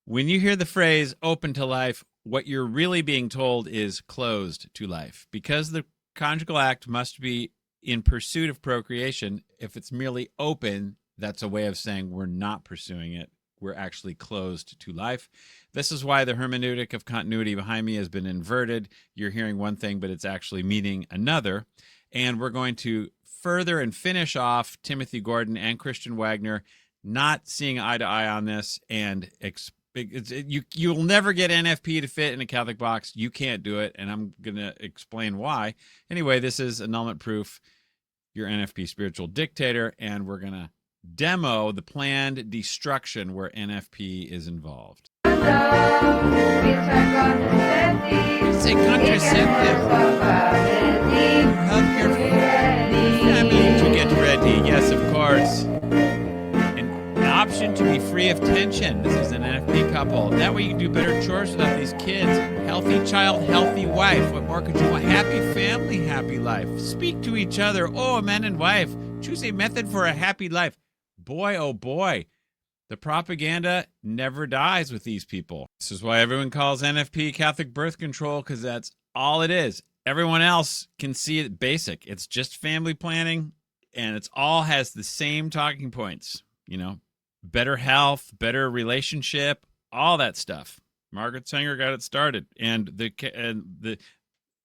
When you hear the phrase open to life, what you're really being told is closed to life. Because the conjugal act must be in pursuit of procreation, if it's merely open, that's a way of saying we're not pursuing it. We're actually closed to life. This is why the hermeneutic of continuity behind me has been inverted. You're hearing one thing, but it's actually meaning another. And we're going to further and finish off Timothy Gordon and Christian Wagner not seeing eye to eye on this, and you'll never get NFP to fit in a Catholic box. You can't do it, and I'm going to explain why. Anyway, this is Annulment Proof, your NFP spiritual dictator, and we're going to demo the planned destruction where NFP is involved. Say contraceptive. Help your family to get ready. Yes, of course. An option to be free of tension. This is an NFP couple. That way you can do better chores without these kids. Healthy child, healthy wife. What more could you want? Happy family, happy life. Speak to each other. Oh, a man and wife. Choose a method for a happy life. Boy, oh boy. The propaganda never dies with these people. This is why everyone calls NFP Catholic birth control, because that's all it is. Everyone else can see it basic. It's just family planning, and it's all has the same talking points. You know, better health, better relationship, all that stuff. Margaret Sanger got it started, and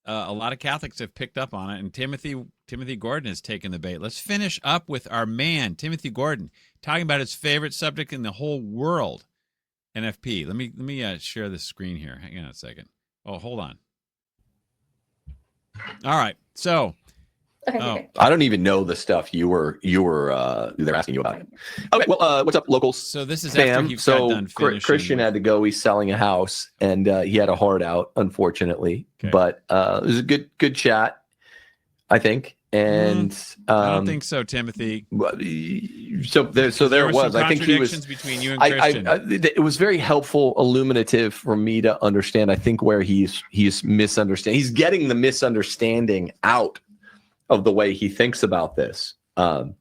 a lot of Catholics have picked up on it, and Timothy Gordon has taken the bait. Let's finish up with our man, Timothy Gordon, talking about his favorite subject in the whole world, NFP. Let me share the screen here. Hang on a second. Oh, hold on. All right. So, Okay. I don't even know the stuff you were they're asking you about. Okay. Well, what's up, locals? So this is after he got done finishing. Christian had to go. He's selling a house, and he had a heart out, unfortunately. Okay. But it was a good chat, I think. And I don't think so, Timothy. So there was. I think he was between you and Christian. It was very helpful, illuminative for me to understand. I think where he's misunderstanding. He's getting the misunderstanding out of the way he thinks about this, the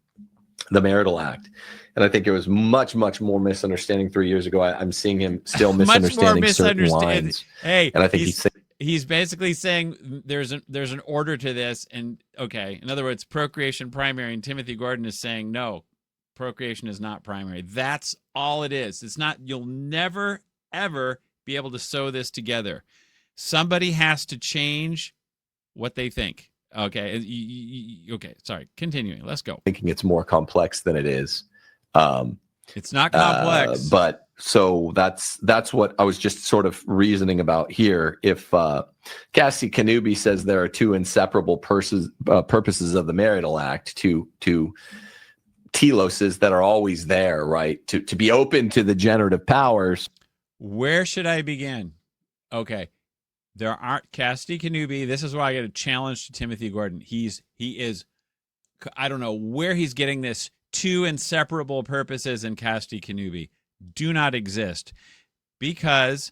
marital act. And I think it was much more misunderstanding 3 years ago. I'm seeing him still misunderstanding certain lines. Hey, and I think he's basically saying there's an order to this, and okay, in other words, procreation primary, and Timothy Gordon is saying no, procreation is not primary. That's all it is. It's not. You'll never ever be able to sew this together. Somebody has to change what they think. Okay. Okay. Sorry. Continuing. Let's go. Thinking it's more complex than it is. It's not complex. But so that's what I was just sort of reasoning about here. If Cassie Kanubi says there are two inseparable purposes of the marital act, two teloses that are always there, right? To be open to the generative powers. Where should I begin? Okay. There aren't Cassidy Kanubi. This is why I get a challenge to Timothy Gordon. He is, I don't know where he's getting this. Two inseparable purposes in Cassidy Kanubi do not exist, because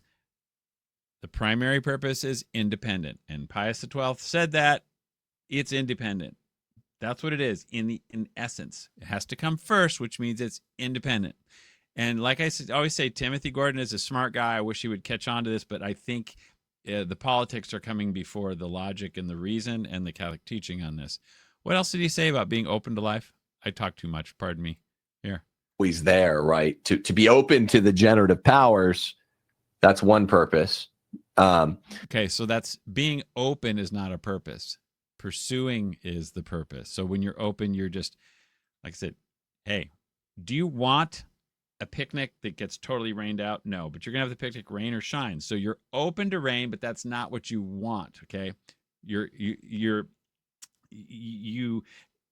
the primary purpose is independent. And Pius XII said that it's independent. That's what it is in essence. It has to come first, which means it's independent. And like I always say, Timothy Gordon is a smart guy. I wish he would catch on to this, but I think the politics are coming before the logic and the reason and the Catholic teaching on this. What else did he say about being open to life? I talked too much. Pardon me. Here. Always there, right? To be open to the generative powers. That's one purpose. Okay, so that's being open is not a purpose. Pursuing is the purpose. So when you're open, you're just, like I said, hey, do you want a picnic that gets totally rained out? No, but you're gonna have the picnic rain or shine. So you're open to rain, but that's not what you want. Okay,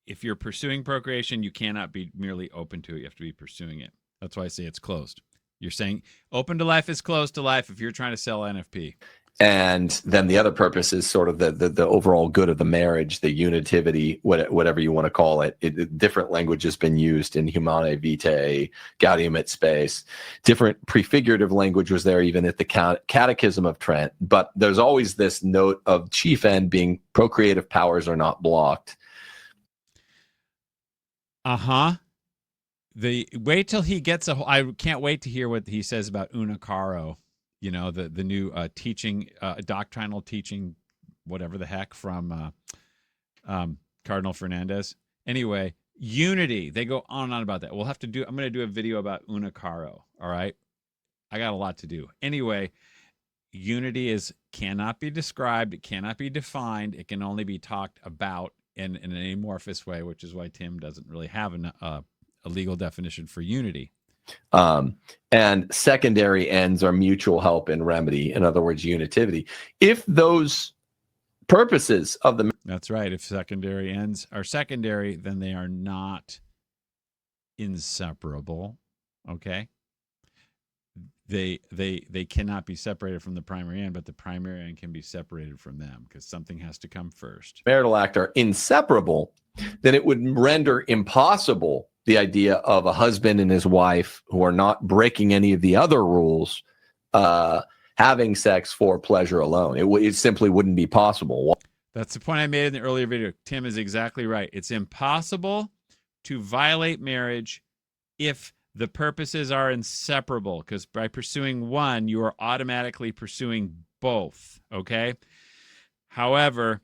if you're pursuing procreation, you cannot be merely open to it. You have to be pursuing it. That's why I say it's closed. You're saying open to life is closed to life if you're trying to sell NFP. And then the other purpose is sort of the overall good of the marriage, the unitivity, whatever you want to call it. Different language has been used in Humanae Vitae, Gaudium et Spes. Different prefigurative language was there even at the Catechism of Trent. But there's always this note of chief end being procreative powers are not blocked. The wait till he gets I can't wait to hear what he says about una caro, the new teaching, doctrinal teaching, whatever the heck, from Cardinal Fernandez. Anyway, unity. They go on and on about that. I'm going to do a video about una caro. All right. I got a lot to do. Anyway, unity cannot be described. It cannot be defined. It can only be talked about in an amorphous way, which is why Tim doesn't really have a legal definition for unity. And secondary ends are mutual help and remedy. In other words, unitivity. If those purposes of the... That's right. If secondary ends are secondary, then they are not inseparable. Okay. They cannot be separated from the primary end, but the primary end can be separated from them because something has to come first. Marital act are inseparable, then it would render impossible the idea of a husband and his wife who are not breaking any of the other rules having sex for pleasure alone. It simply wouldn't be possible. That's the point I made in the earlier video. Tim is exactly right. It's impossible to violate marriage if the purposes are inseparable, because by pursuing one, you are automatically pursuing both, okay? However,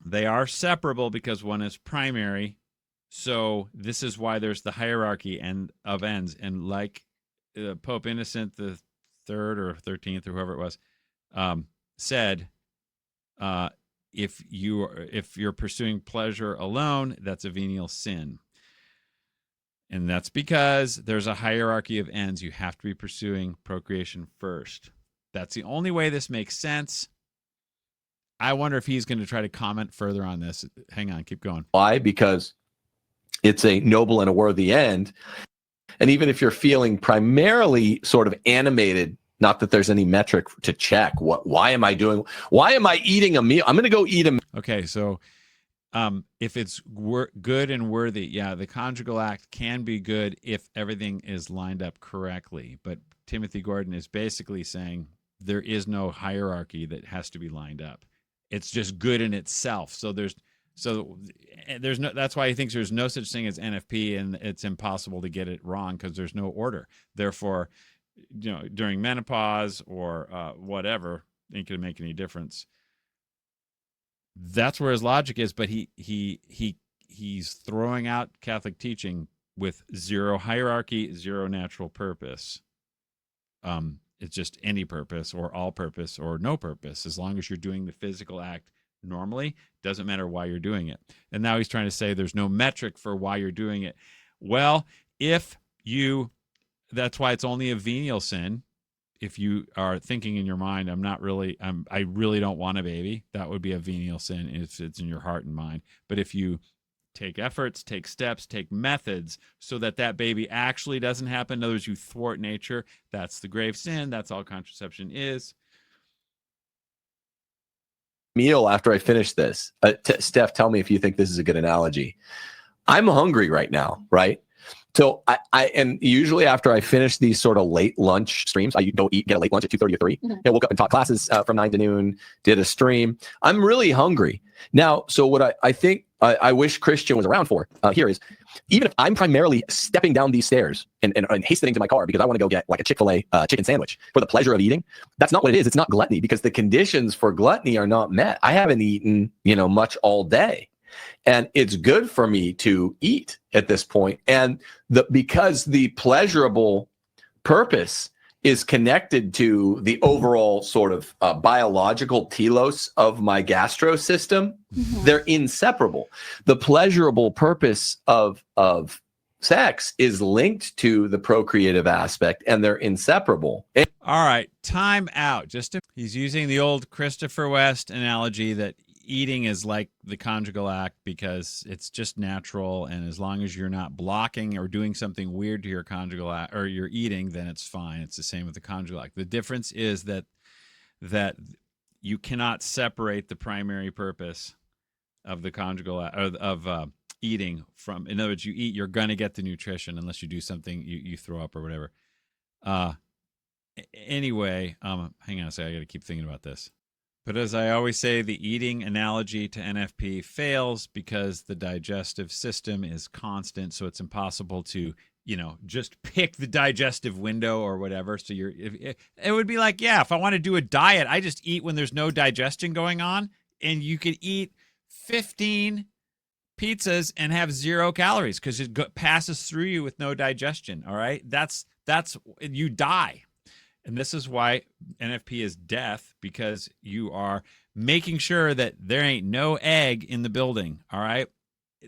they are separable because one is primary. So this is why there's the hierarchy of ends. And like Pope Innocent the Third or 13th or whoever it was said, if you're pursuing pleasure alone, that's a venial sin. And that's because there's a hierarchy of ends. You have to be pursuing procreation first. That's the only way this makes sense. I wonder if he's going to try to comment further on this. Hang on, keep going. Why? Because it's a noble and a worthy end. And even if you're feeling primarily sort of animated, not that there's any metric to check, why am I eating a meal? I'm going to go eat a meal. Okay, so if it's good and worthy, yeah, the conjugal act can be good if everything is lined up correctly. But Timothy Gordon is basically saying there is no hierarchy that has to be lined up. It's just good in itself. So there's no. That's why he thinks there's no such thing as NFP, and it's impossible to get it wrong because there's no order. Therefore, during menopause or whatever, it ain't gonna make any difference. That's where his logic is, but he's throwing out Catholic teaching with zero hierarchy, zero natural purpose. It's just any purpose or all purpose or no purpose. As long as you're doing the physical act normally, doesn't matter why you're doing it. And now he's trying to say there's no metric for why you're doing it. Well, that's why it's only a venial sin. If you are thinking in your mind, I really don't want a baby, that would be a venial sin if it's in your heart and mind. But if you take efforts, take steps, take methods so that baby actually doesn't happen, in other words, you thwart nature, that's the grave sin. That's all contraception is. Meal after I finish this. Steph, tell me if you think this is a good analogy. I'm hungry right now, right? So and usually after I finish these sort of late lunch streams, I go get a late lunch at 2:30 or 3. Mm-hmm. I woke up and taught classes from 9 to noon, did a stream. I'm really hungry. Now, so what I think I wish Christian was around for here is, even if I'm primarily stepping down these stairs and hastening to my car because I want to go get like a Chick-fil-A chicken sandwich for the pleasure of eating, that's not what it is. It's not gluttony, because the conditions for gluttony are not met. I haven't eaten, much all day. And it's good for me to eat at this point. And because the pleasurable purpose is connected to the overall sort of biological telos of my gastro system, mm-hmm. They're inseparable. The pleasurable purpose of sex is linked to the procreative aspect, and they're inseparable. All right, time out. He's using the old Christopher West analogy that eating is like the conjugal act because it's just natural, and as long as you're not blocking or doing something weird to your conjugal act or you're eating, then it's fine. It's the same with the conjugal act. The difference is that you cannot separate the primary purpose of the conjugal act of eating from. In other words, you eat, you're gonna get the nutrition unless you do something you throw up or whatever. Anyway, hang on a second. I got to keep thinking about this. But as I always say, the eating analogy to NFP fails because the digestive system is constant. So it's impossible to, just pick the digestive window or whatever. So it would be like, yeah, if I want to do a diet, I just eat when there's no digestion going on. And you could eat 15 pizzas and have 0 calories because it passes through you with no digestion. All right. That's, you die. And this is why NFP is death, because you are making sure that there ain't no egg in the building. All right.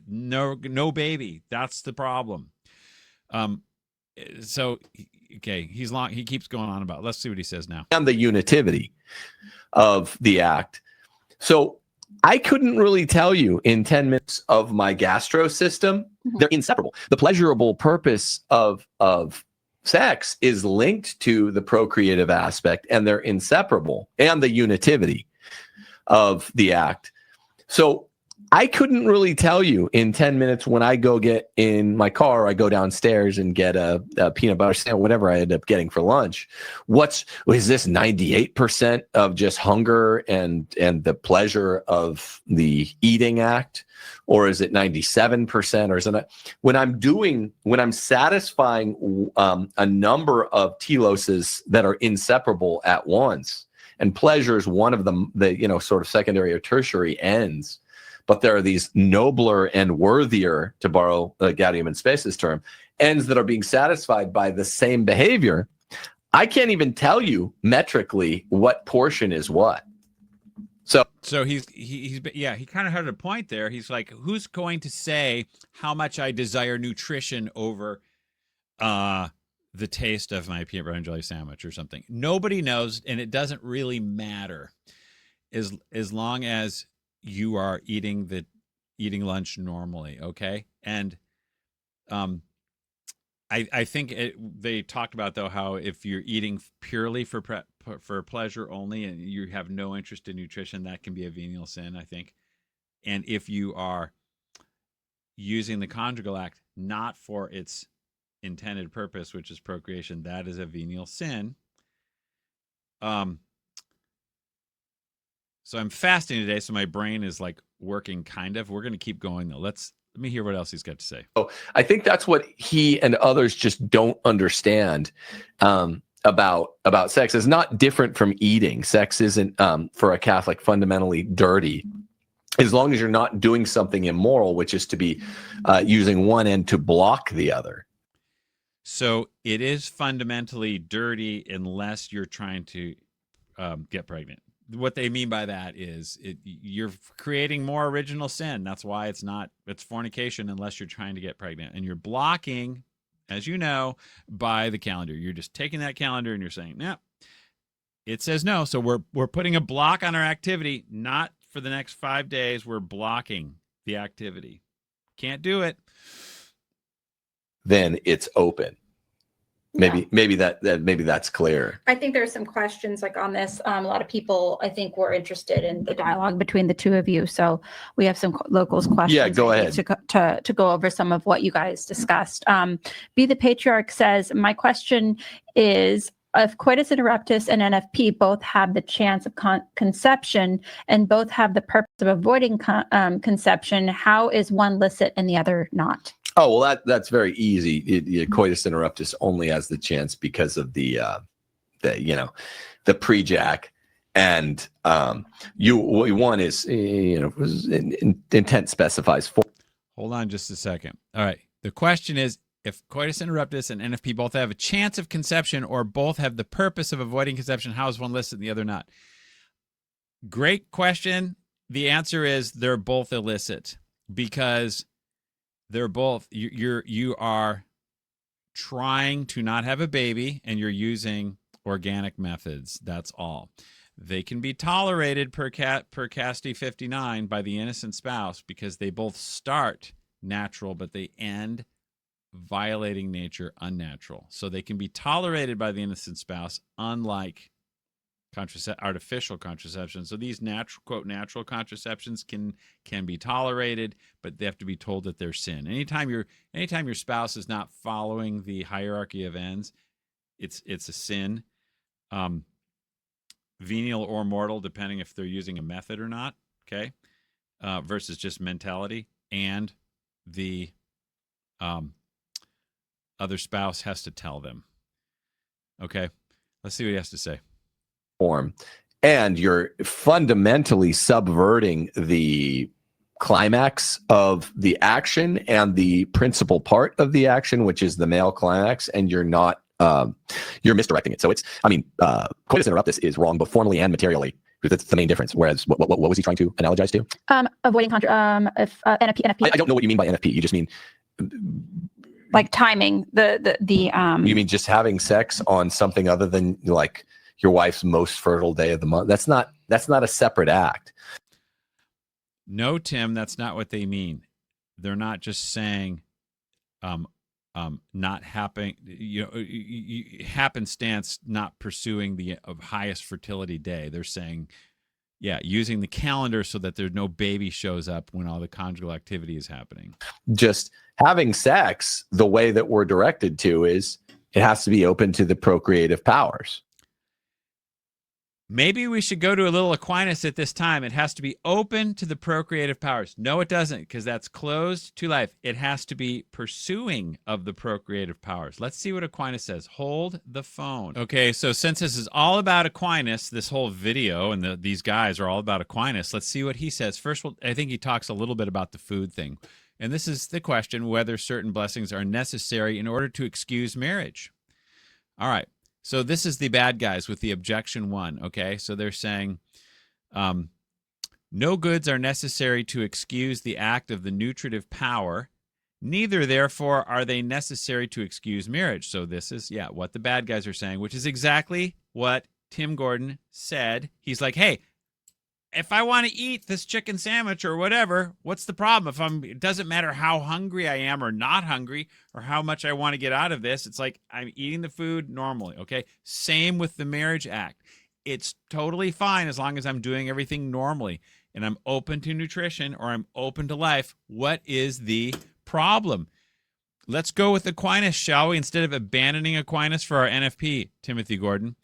No baby. That's the problem. So, okay. He keeps going on about, let's see what he says now. And the unitivity of the act. So I couldn't really tell you in 10 minutes of my gastro system. They're inseparable. The pleasurable purpose of sex is linked to the procreative aspect, and they're inseparable, and the unitivity of the act. So I couldn't really tell you in 10 minutes when I go get in my car, I go downstairs and get a peanut butter sandwich, whatever I end up getting for lunch. Is this 98% of just hunger and the pleasure of the eating act? Or is it 97%? Or is it not? When I'm satisfying a number of teloses that are inseparable at once, and pleasure is one of them, the sort of secondary or tertiary ends. But there are these nobler and worthier, to borrow Gaudium and Space's term, ends that are being satisfied by the same behavior. I can't even tell you metrically what portion is what. So he kind of had a point there. He's like, who's going to say how much I desire nutrition over the taste of my peanut butter and jelly sandwich or something? Nobody knows, and it doesn't really matter as long as you are eating lunch normally, okay? And I think they talked about, though, how if you're eating purely for pleasure only and you have no interest in nutrition, that can be a venial sin, I think. And if you are using the conjugal act not for its intended purpose, which is procreation, that is a venial sin. So I'm fasting today, so my brain is like working kind of. We're going to keep going, though. Let me hear what else he's got to say. Oh, I think that's what he and others just don't understand about sex. It's not different from eating. Sex isn't, for a Catholic, fundamentally dirty, as long as you're not doing something immoral, which is to be using one end to block the other. So it is fundamentally dirty unless you're trying to get pregnant. What they mean by that is you're creating more original sin. That's why it's fornication unless you're trying to get pregnant. And you're blocking, as you know, by the calendar. You're just taking that calendar and you're saying, no, it says no. So we're putting a block on our activity, not for the next 5 days. We're blocking the activity. Can't do it. Then it's open. Maybe that's clear. I think there's some questions like on this. A lot of people, I think, were interested in the dialogue between the two of you. So we have some locals questions. Yeah, go ahead. To go over some of what you guys discussed. Be the Patriarch says, my question is, if coitus interruptus and NFP both have the chance of conception and both have the purpose of avoiding conception, how is one licit and the other not? Oh, well, that's very easy. Coitus interruptus only has the chance because of the pre-jack, and one is intent specifies 4. Hold on just a second. All right. The question is, if coitus interruptus and NFP both have a chance of conception or both have the purpose of avoiding conception, how is one listed and the other not? Great question. The answer is they're both illicit because they're both, you are trying to not have a baby and you're using organic methods. That's all. They can be tolerated per Casti 59 by the innocent spouse because they both start natural, but they end violating nature unnatural. So they can be tolerated by the innocent spouse, unlike artificial contraception. So these natural contraceptions can be tolerated, but they have to be told that they're sin. Anytime your spouse is not following the hierarchy of ends, it's a sin. venial or mortal, depending if they're using a method or not, okay, versus just mentality, and the other spouse has to tell them. Okay, let's see what he has to say. Form, and you're fundamentally subverting the climax of the action and the principal part of the action, which is the male climax, and you're not you're misdirecting it. So it's, I mean, coitus interruptus is wrong, both formally and materially. That's the main difference. Whereas, what was he trying to analogize to? Avoiding NFP. I don't know what you mean by NFP. You just mean like timing. You mean just having sex on something other than like your wife's most fertile day of the month? That's not a separate act. No, Tim, that's not what they mean. They're not just saying not happening, happenstance, not pursuing the highest fertility day. They're saying, yeah, using the calendar so that there's no baby shows up when all the conjugal activity is happening. Just having sex, the way that we're directed to is it has to be open to the procreative powers. Maybe we should go to a little Aquinas at this time. It has to be open to the procreative powers. No, it doesn't, because that's closed to life. It has to be pursuing of the procreative powers. Let's see what Aquinas says. Hold the phone. Okay, so since this is all about Aquinas, this whole video and these guys are all about Aquinas, let's see what he says. First, I think he talks a little bit about the food thing. And this is the question, whether certain blessings are necessary in order to excuse marriage. All right. So this is the bad guys with the objection 1, okay? So they're saying, no goods are necessary to excuse the act of the nutritive power, neither, therefore, are they necessary to excuse marriage. So this is, what the bad guys are saying, which is exactly what Tim Gordon said. He's like, hey, if I want to eat this chicken sandwich or whatever, what's the problem? It doesn't matter how hungry I am or not hungry or how much I want to get out of this. It's like I'm eating the food normally, okay? Same with the marriage act. It's totally fine as long as I'm doing everything normally and I'm open to nutrition or I'm open to life. What is the problem? Let's go with Aquinas, shall we? Instead of abandoning Aquinas for our NFP, Timothy Gordon.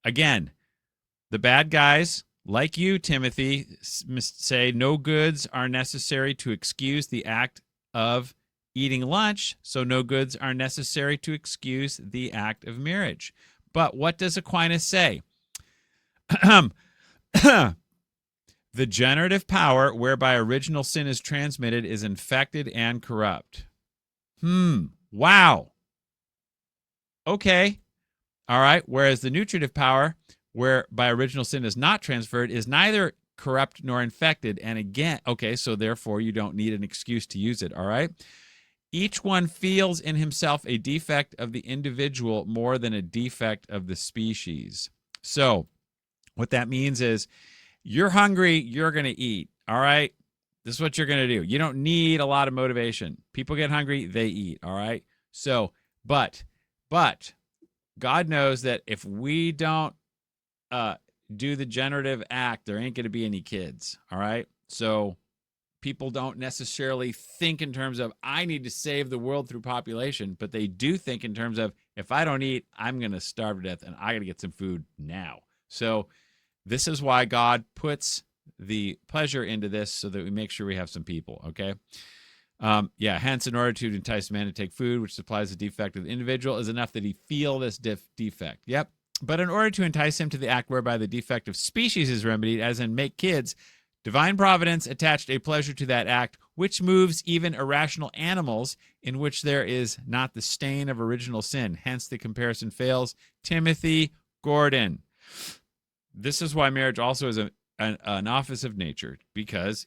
Again, the bad guys, like you, Timothy, say no goods are necessary to excuse the act of eating lunch, so no goods are necessary to excuse the act of marriage. But what does Aquinas say? The generative power whereby original sin is transmitted is infected and corrupt. Wow. Okay. All right. Whereas the nutritive power whereby original sin is not transferred is neither corrupt nor infected. And again, okay, so therefore you don't need an excuse to use it, all right? Each one feels in himself a defect of the individual more than a defect of the species. So what that means is you're hungry, you're going to eat, all right? This is what you're going to do. You don't need a lot of motivation. People get hungry, they eat, all right? So, but God knows that if we don't do the generative act, there ain't going to be any kids, all right? So people don't necessarily think in terms of, I need to save the world through population, but they do think in terms of, if I don't eat, I'm going to starve to death, and I got to get some food now. So this is why God puts the pleasure into this, so that we make sure we have some people, okay? Hence, in order to entice man to take food, which supplies the defect of the individual, is enough that he feel this defect. Yep. But in order to entice him to the act whereby the defect of species is remedied, as in make kids, divine providence attached a pleasure to that act, which moves even irrational animals, in which there is not the stain of original sin. Hence, the comparison fails. Timothy Gordon. This is why marriage also is an office of nature, because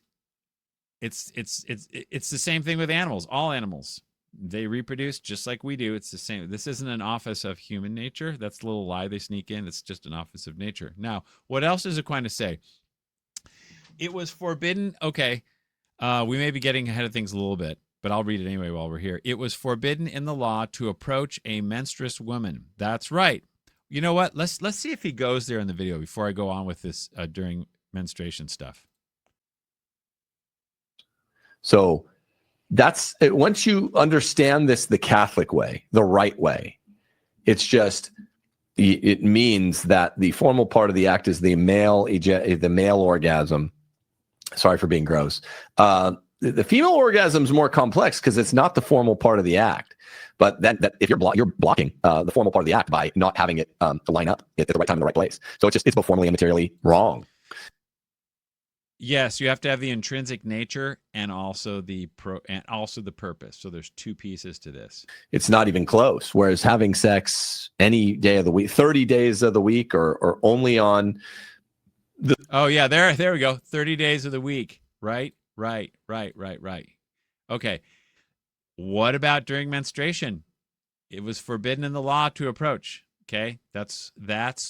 it's the same thing with animals. All animals, they reproduce just like we do. It's the same. This isn't an office of human nature. That's the little lie they sneak in. It's just an office of nature. Now, what else does Aquinas say? It was forbidden. Okay, we may be getting ahead of things a little bit, but I'll read it anyway while we're here. It was forbidden in the law to approach a menstruous woman. That's right. You know what? Let's see if he goes there in the video before I go on with this during menstruation stuff. So that's it. Once you understand this the Catholic way, the right way, it's just It means that the formal part of the act is the male orgasm. Sorry for being gross. The female orgasm is more complex because it's not the formal part of the act. But that if you're blocking the formal part of the act by not having it line up at the right time in the right place. So it's both formally and materially wrong. Yes, you have to have the intrinsic nature and also the purpose. So there's two pieces to this. It's not even close. Whereas having sex any day of the week, 30 days of the week, or only on the there we go. 30 days of the week. Right. Okay. What about during menstruation? It was forbidden in the law to approach. Okay, that's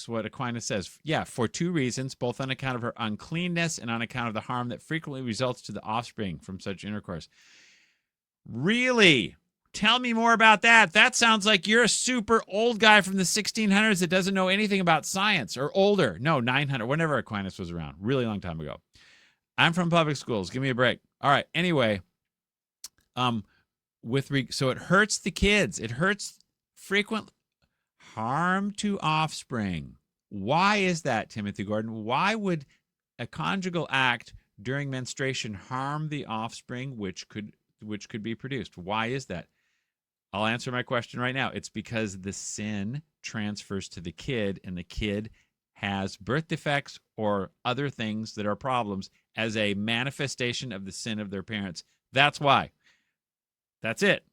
what Aquinas says. Yeah, for two reasons, both on account of her uncleanness and on account of the harm that frequently results to the offspring from such intercourse. Really? Tell me more about that. That sounds like you're a super old guy from the 1600s that doesn't know anything about science, or older. No, 900, whenever Aquinas was around, really long time ago. I'm from public schools. Give me a break. All right. Anyway, so it hurts the kids. It hurts frequently. Harm to offspring. Why is that, Timothy Gordon? Why would a conjugal act during menstruation harm the offspring which could be produced? Why is that? I'll answer my question right now. It's because the sin transfers to the kid, and the kid has birth defects or other things that are problems as a manifestation of the sin of their parents. That's why. That's it.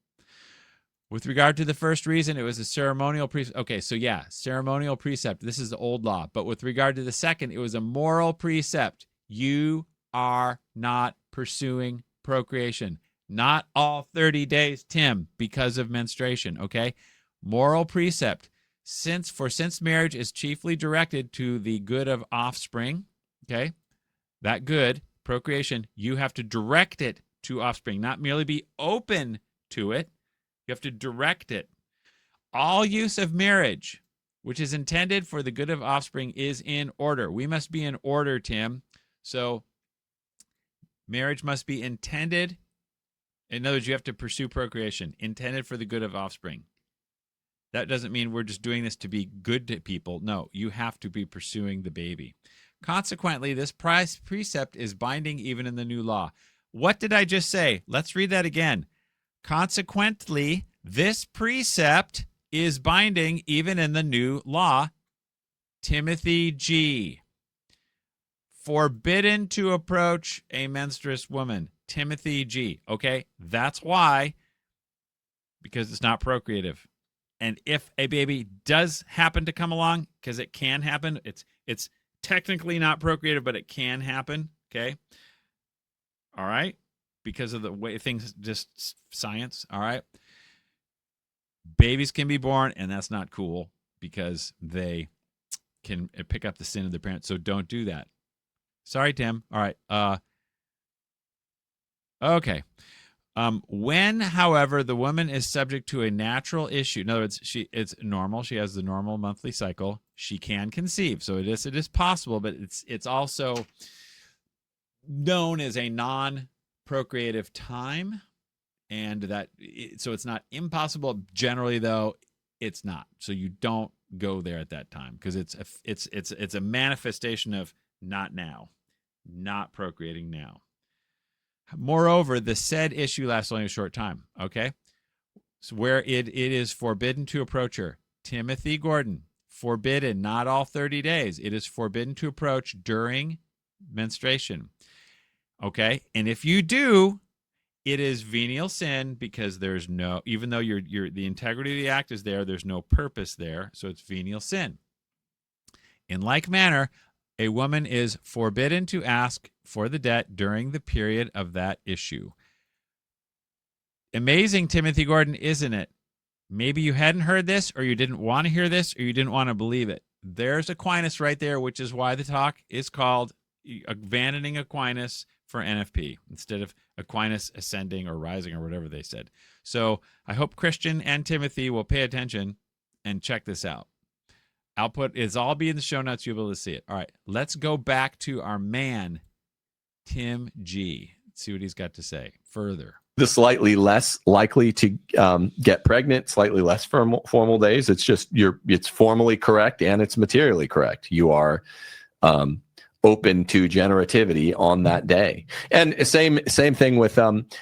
With regard to the first reason, it was a ceremonial precept. Okay, so yeah, ceremonial precept. This is the old law. But with regard to the second, it was a moral precept. You are not pursuing procreation. Not all 30 days, Tim, because of menstruation, okay? Moral precept. Since marriage is chiefly directed to the good of offspring, okay? That good, procreation, you have to direct it to offspring, not merely be open to it. You have to direct it. All use of marriage, which is intended for the good of offspring, is in order. We must be in order, Tim. So marriage must be intended. In other words, you have to pursue procreation, intended for the good of offspring. That doesn't mean we're just doing this to be good to people. No, you have to be pursuing the baby. Consequently, this precept is binding even in the new law. What did I just say? Let's read that again. Consequently, this precept is binding even in the new law. Timothy G. Forbidden to approach a menstruous woman. Timothy G. Okay, that's why, because it's not procreative. And if a baby does happen to come along, because it can happen, it's technically not procreative, but it can happen, okay? All right? Because of the way things, just science, all right? Babies can be born, and that's not cool because they can pick up the sin of their parents. So don't do that. Sorry, Tim. All right. Okay. When, however, the woman is subject to a natural issue, in other words, it's normal. She has the normal monthly cycle. She can conceive. So it is possible, but it's also known as a non-procreative time. And so it's not impossible. Generally, though, it's not. So you don't go there at that time because it's a manifestation of not now, not procreating now. Moreover, the said issue lasts only a short time. Okay, so where it is forbidden to approach her, Timothy Gordon, forbidden, not all 30 days. It is forbidden to approach during menstruation. Okay, and if you do, it is venial sin because there's no, even though the integrity of the act is there, there's no purpose there, so it's venial sin. In like manner, a woman is forbidden to ask for the debt during the period of that issue. Amazing, Timothy Gordon, isn't it? Maybe you hadn't heard this, or you didn't want to hear this, or you didn't want to believe it. There's Aquinas right there, which is why the talk is called Abandoning Aquinas for NFP instead of Aquinas ascending or rising or whatever they said. So I hope Christian and Timothy will pay attention and check this out. It's all be in the show notes. You'll be able to see it. All right, let's go back to our man, Tim G. Let's see what he's got to say further. the slightly less likely to get pregnant, slightly less formal days. It's just it's formally correct and it's materially correct. You are open to generativity on that day. And same thing with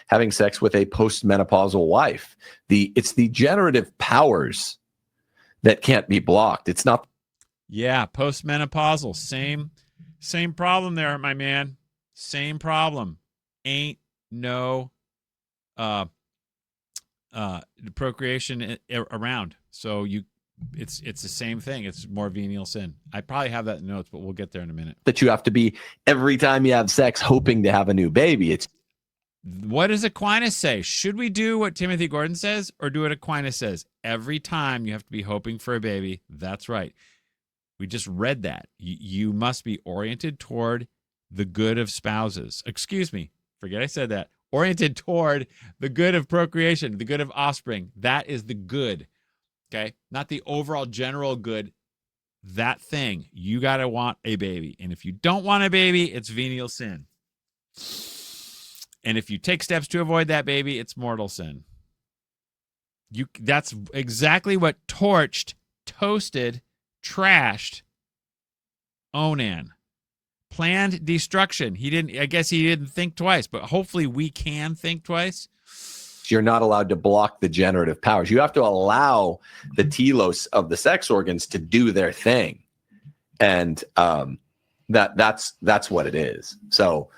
having sex with a postmenopausal wife. It's the generative powers that can't be blocked. It's not. Yeah, postmenopausal, same problem there, my man. Same problem. Ain't no procreation around. So it's the same thing. It's more venial sin. I probably have that in notes, but we'll get there in a minute. That you have to be every time you have sex hoping to have a new baby. It's what does Aquinas say? Should we do what Timothy Gordon says or do what Aquinas says? Every time you have to be hoping for a baby. That's right. We just read that. You must be oriented toward the good of spouses. Excuse me. Forget I said that. Oriented toward the good of procreation, the good of offspring. That is the good. Okay? Not the overall general good. That thing. You got to want a baby. And if you don't want a baby, it's venial sin. And if you take steps to avoid that baby, it's mortal sin. That's exactly what torched, toasted, trashed Onan. Planned destruction. I guess he didn't think twice, but hopefully we can think twice. You're not allowed to block the generative powers. You have to allow the telos of the sex organs to do their thing. And that's what it is. So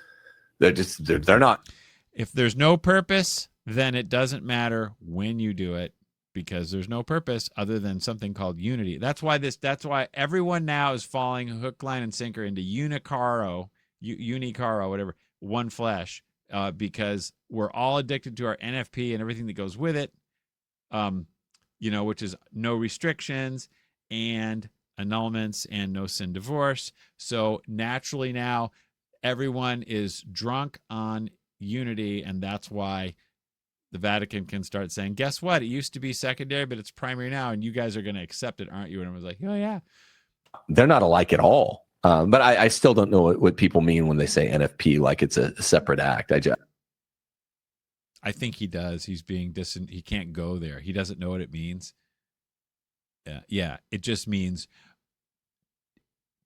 they're not. If there's no purpose, then it doesn't matter when you do it, because there's no purpose other than something called unity. That's why everyone now is falling hook, line, and sinker into unicaro, whatever, one flesh, because we're all addicted to our NFP and everything that goes with it, which is no restrictions and annulments and no sin divorce. So naturally now everyone is drunk on unity, and that's why the Vatican can start saying, guess what? It used to be secondary, but it's primary now, and you guys are going to accept it, aren't you? And I was like, oh, yeah. They're not alike at all. But I still don't know what people mean when they say NFP, like it's a separate act. I think he does. He's being distant. He can't go there. He doesn't know what it means. Yeah, it just means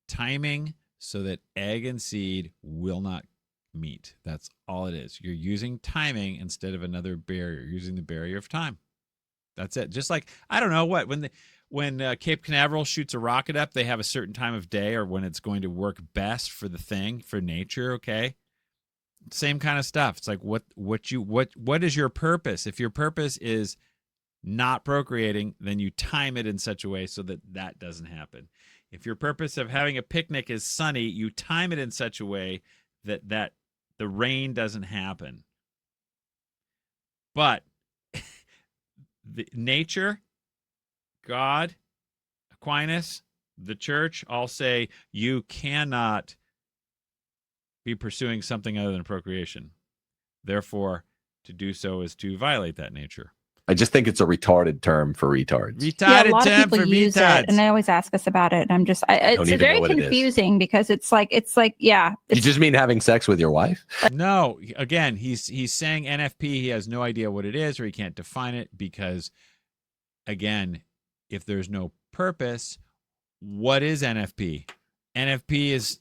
timing so that egg and seed will not meet. That's all it is. You're using timing instead of another barrier. You're using the barrier of time. That's it. Just like, I don't know what, when Cape Canaveral shoots a rocket up, they have a certain time of day or when it's going to work best for the thing, for nature. Okay. Same kind of stuff. It's like, what is your purpose? If your purpose is not procreating, then you time it in such a way so that doesn't happen. If your purpose of having a picnic is sunny, you time it in such a way that the rain doesn't happen. But the nature, God, Aquinas, the church all say you cannot be pursuing something other than procreation. Therefore, to do so is to violate that nature. I just think it's a retarded term for retards. Yeah, a lot of people use it, and they always ask us about it. And I'm just, it's very confusing because it's like, yeah. You just mean having sex with your wife? No, again, he's saying NFP. He has no idea what it is, or he can't define it because, again, if there's no purpose, what is NFP? NFP is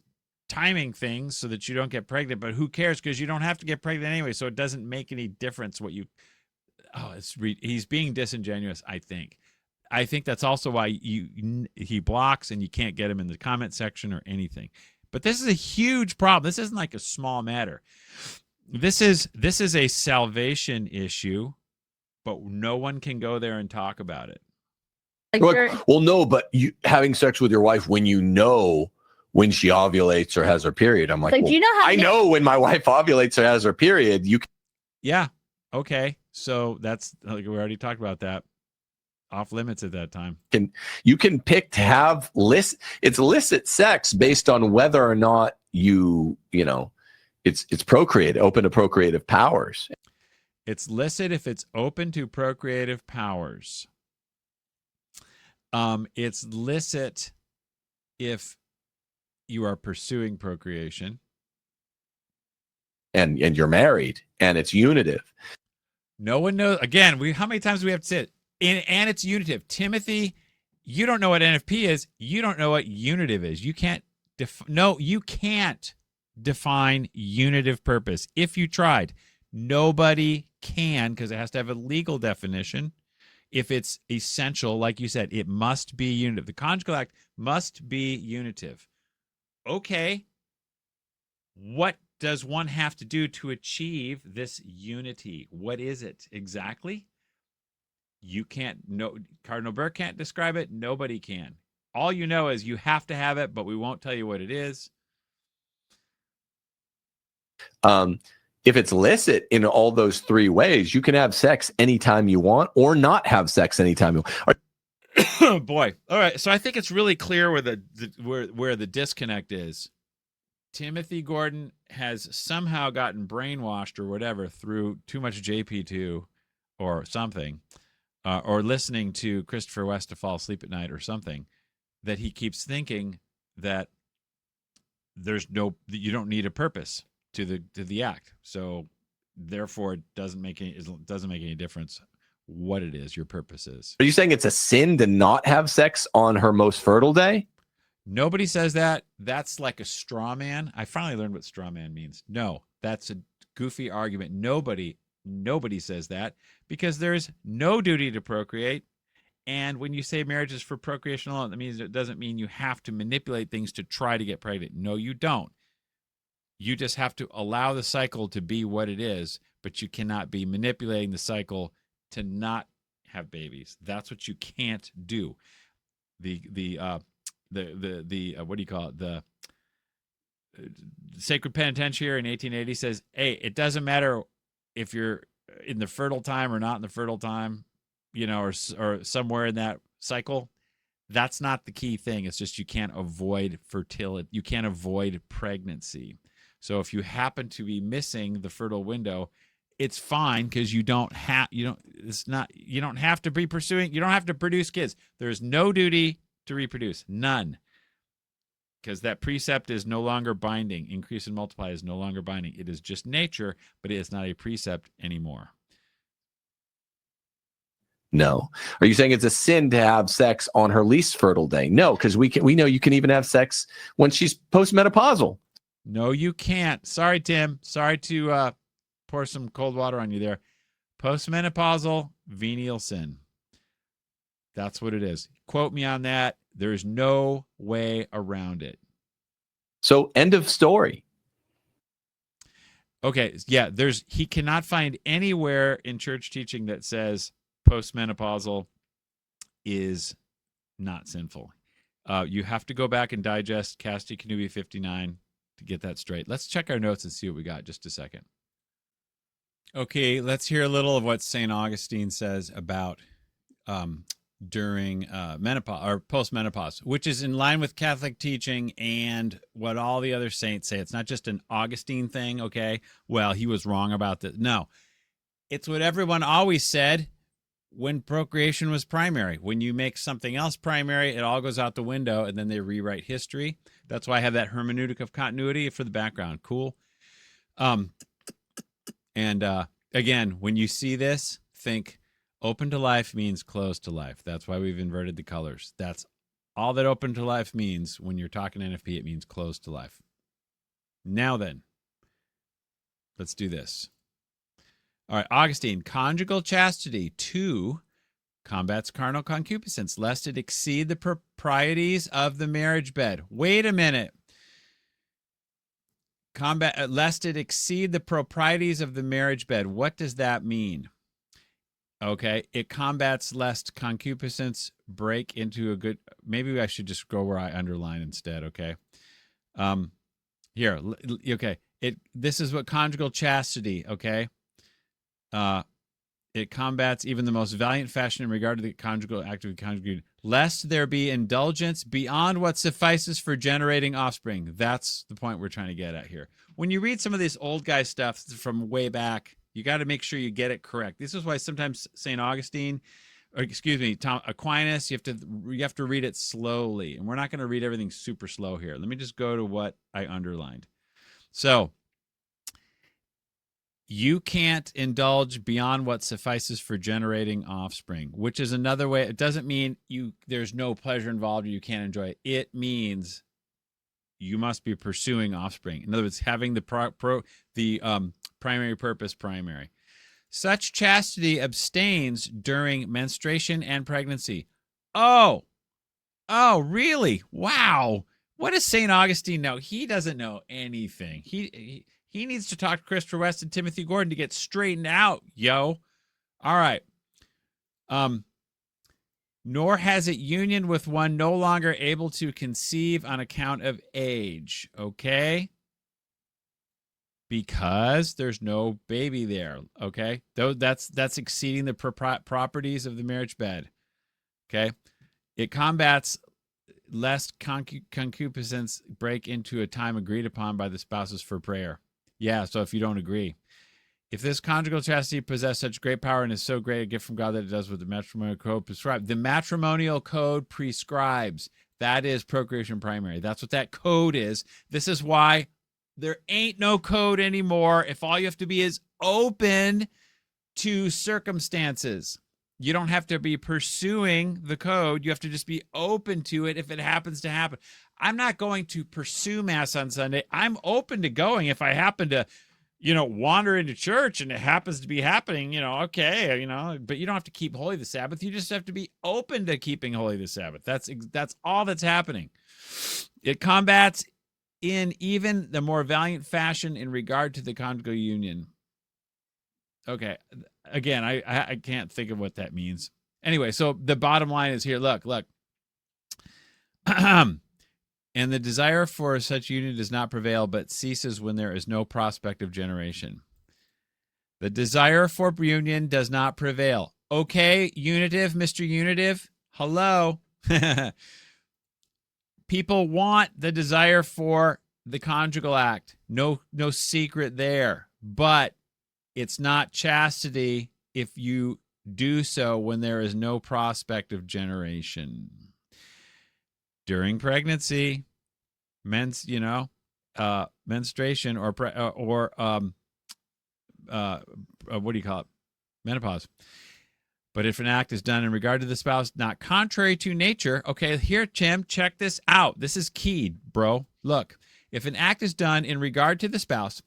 timing things so that you don't get pregnant, but who cares? Because you don't have to get pregnant anyway, so it doesn't make any difference what you. Oh, he's being disingenuous, I think. I think that's also why he blocks and you can't get him in the comment section or anything. But this is a huge problem. This isn't like a small matter. This is a salvation issue, but no one can go there and talk about it. Well, no, but having sex with your wife when you know when she ovulates or has her period. I'm like, well, do you know how I know when my wife ovulates or has her period. Yeah. Okay. So that's, like, we already talked about that. Off limits at that time. You can pick to have it's illicit sex based on whether or not it's procreate, open to procreative powers. It's licit if it's open to procreative powers. It's licit if you are pursuing procreation. And you're married and it's unitive. No one knows. Again, how many times do we have to say it? And it's unitive. Timothy, you don't know what NFP is. You don't know what unitive is. You can't you can't define unitive purpose. If you tried, nobody can, because it has to have a legal definition. If it's essential, like you said, it must be unitive. The conjugal act must be unitive. Okay. What does one have to do to achieve this unity? What is it exactly? You can't. No, Cardinal Burke can't describe it. Nobody can. All you know is you have to have it, but we won't tell you what it is. If it's licit in all those three ways, you can have sex anytime you want or not have sex anytime you want. Oh boy. All right. So I think it's really clear where the disconnect is. Timothy Gordon has somehow gotten brainwashed or whatever through too much JP2 or something, or listening to Christopher West to fall asleep at night or something, that he keeps thinking that you don't need a purpose to the act. So therefore, it doesn't make any difference what it is your purpose is. Are you saying it's a sin to not have sex on her most fertile day? Nobody says that. That's like a straw man. I finally learned what straw man means. No, that's a goofy argument. Nobody says that, because there's no duty to procreate. And when you say marriage is for procreation alone, that means it doesn't mean you have to manipulate things to try to get pregnant. No, you don't. You just have to allow the cycle to be what it is, but you cannot be manipulating the cycle to not have babies. That's what you can't do. The what do you call it? The Sacred Penitentiary in 1880 says, hey, it doesn't matter if you're in the fertile time or not in the fertile time, or somewhere in that cycle. That's not the key thing. It's just you can't avoid fertility. You can't avoid pregnancy. So if you happen to be missing the fertile window, it's fine, because you don't have to be pursuing. You don't have to produce kids. There's no duty to reproduce. None. Because that precept is no longer binding. Increase and multiply is no longer binding. It is just nature, but it is not a precept anymore. No. Are you saying it's a sin to have sex on her least fertile day? No, because we know you can even have sex when she's postmenopausal. No, you can't. Sorry, Tim. Sorry to pour some cold water on you there. Postmenopausal venial sin. That's what it is. Quote me on that. There's no way around it. So end of story. Okay, yeah, he cannot find anywhere in church teaching that says postmenopausal is not sinful. You have to go back and digest Casti Connubii 59 to get that straight. Let's check our notes and see what we got. Just a second. Okay, let's hear a little of what St. Augustine says about during menopause or postmenopause, which is in line with Catholic teaching and what all the other saints say. It's not just an Augustine thing, okay? Well, he was wrong about this. No, it's what everyone always said when procreation was primary. When you make something else primary, it all goes out the window, and then they rewrite history. That's why I have that hermeneutic of continuity for the background. Cool. Again, when you see this, think open to life means closed to life. That's why we've inverted the colors. That's all that open to life means. When you're talking NFP, it means closed to life. Now then, let's do this. All right, Augustine, conjugal chastity 2 combats carnal concupiscence, lest it exceed the proprieties of the marriage bed. Wait a minute. Lest it exceed the proprieties of the marriage bed. What does that mean? Okay, it combats lest concupiscence break into a good. Maybe I should just go where I underline instead. Okay, here. Okay, this is what conjugal chastity. Okay, it combats even the most valiant fashion in regard to the conjugal act of conjugate, lest there be indulgence beyond what suffices for generating offspring. That's the point we're trying to get at here. When you read some of this old guy stuff from way back, you got to make sure you get it correct. This is why sometimes St. Augustine, or excuse me, Aquinas, you have to read it slowly. And we're not going to read everything super slow here. Let me just go to what I underlined. So you can't indulge beyond what suffices for generating offspring, which is another way. It doesn't mean there's no pleasure involved or you can't enjoy it. It means you must be pursuing offspring. In other words, having the primary purpose primary. Such chastity abstains during menstruation and pregnancy. Oh, really? Wow. What does St. Augustine know? He doesn't know anything. He needs to talk to Christopher West and Timothy Gordon to get straightened out, yo. All right. Nor has it union with one no longer able to conceive on account of age. Okay? Because there's no baby there. Okay? Though that's exceeding the properties of the marriage bed. Okay? It combats lest concupiscence break into a time agreed upon by the spouses for prayer. Yeah, so if you don't agree. If this conjugal chastity possess such great power and is so great a gift from God that it does what the matrimonial code prescribes. The matrimonial code prescribes. That is procreation primary. That's what that code is. This is why there ain't no code anymore if all you have to be is open to circumstances. You don't have to be pursuing the code. You have to just be open to it if it happens to happen. I'm not going to pursue Mass on Sunday. I'm open to going if I happen to, wander into church and it happens to be happening, okay, but you don't have to keep holy the Sabbath. You just have to be open to keeping holy the Sabbath. That's all that's happening. It combats in even the more valiant fashion in regard to the conjugal union. Okay. Again, I can't think of what that means. Anyway, so the bottom line is here. Look. And the desire for such union does not prevail, but ceases when there is no prospect of generation. The desire for union does not prevail. Okay, unitive, Mr. Unitive, hello. People want the desire for the conjugal act. No secret there. But it's not chastity if you do so when there is no prospect of generation. During pregnancy, menstruation or what do you call it? Menopause. But if an act is done in regard to the spouse, not contrary to nature, okay, here, Tim, check this out. This is key, bro. Look, if an act is done in regard to the spouse,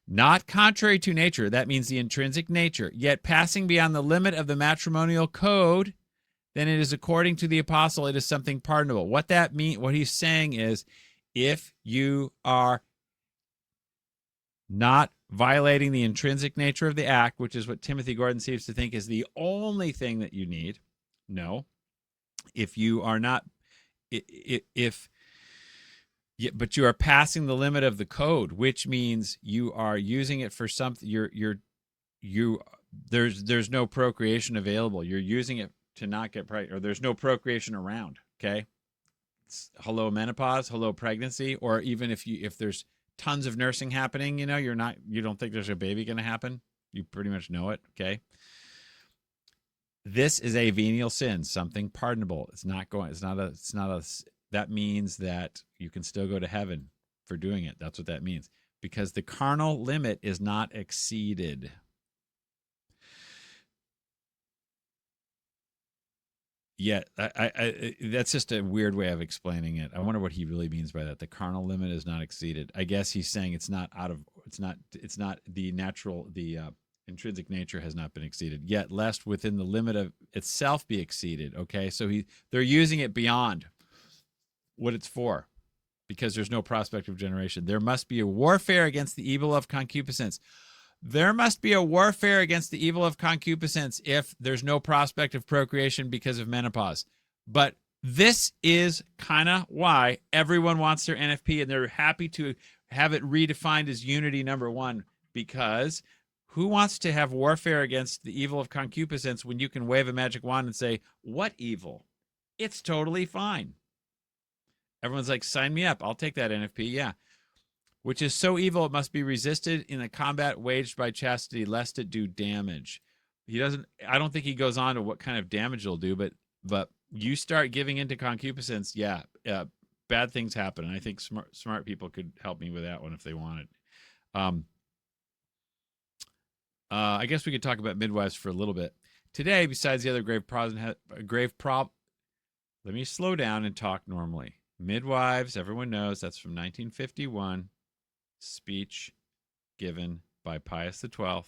not contrary to nature, that means the intrinsic nature, yet passing beyond the limit of the matrimonial code, then it is according to the apostle, it is something pardonable. What that means, what he's saying is, if you are not violating the intrinsic nature of the act, which is what Timothy Gordon seems to think is the only thing that you need. No. If you are not, but you are passing the limit of the code, which means you are using it for something. There's no procreation available. You're using it to not get pregnant, or there's no procreation around. Okay. Hello menopause, hello pregnancy, or even if there's tons of nursing happening, you don't think there's a baby going to happen. You pretty much know it. Okay. This is a venial sin, something pardonable. That means that you can still go to heaven for doing it. That's what that means, because the carnal limit is not exceeded. Yeah, that's just a weird way of explaining it. I wonder what he really means by that. The carnal limit is not exceeded. I guess he's saying it's not the natural, the intrinsic nature has not been exceeded, yet lest within the limit of itself be exceeded. Okay, so they're using it beyond what it's for, because there's no prospect of generation. There must be a warfare against the evil of concupiscence. There must be a warfare against the evil of concupiscence if there's no prospect of procreation because of menopause. But this is kind of why everyone wants their NFP, and they're happy to have it redefined as unity number 1, because who wants to have warfare against the evil of concupiscence when you can wave a magic wand and say, what evil? It's totally fine. Everyone's like, sign me up. I'll take that NFP. Yeah. Which is so evil it must be resisted in the combat waged by chastity, lest it do damage. I don't think he goes on to what kind of damage it'll do, but you start giving into concupiscence, bad things happen. And I think smart people could help me with that one if they wanted. I guess we could talk about midwives for a little bit. Today, besides the other grave problem, let me slow down and talk normally. Midwives, everyone knows that's from 1951, speech given by Pius XII,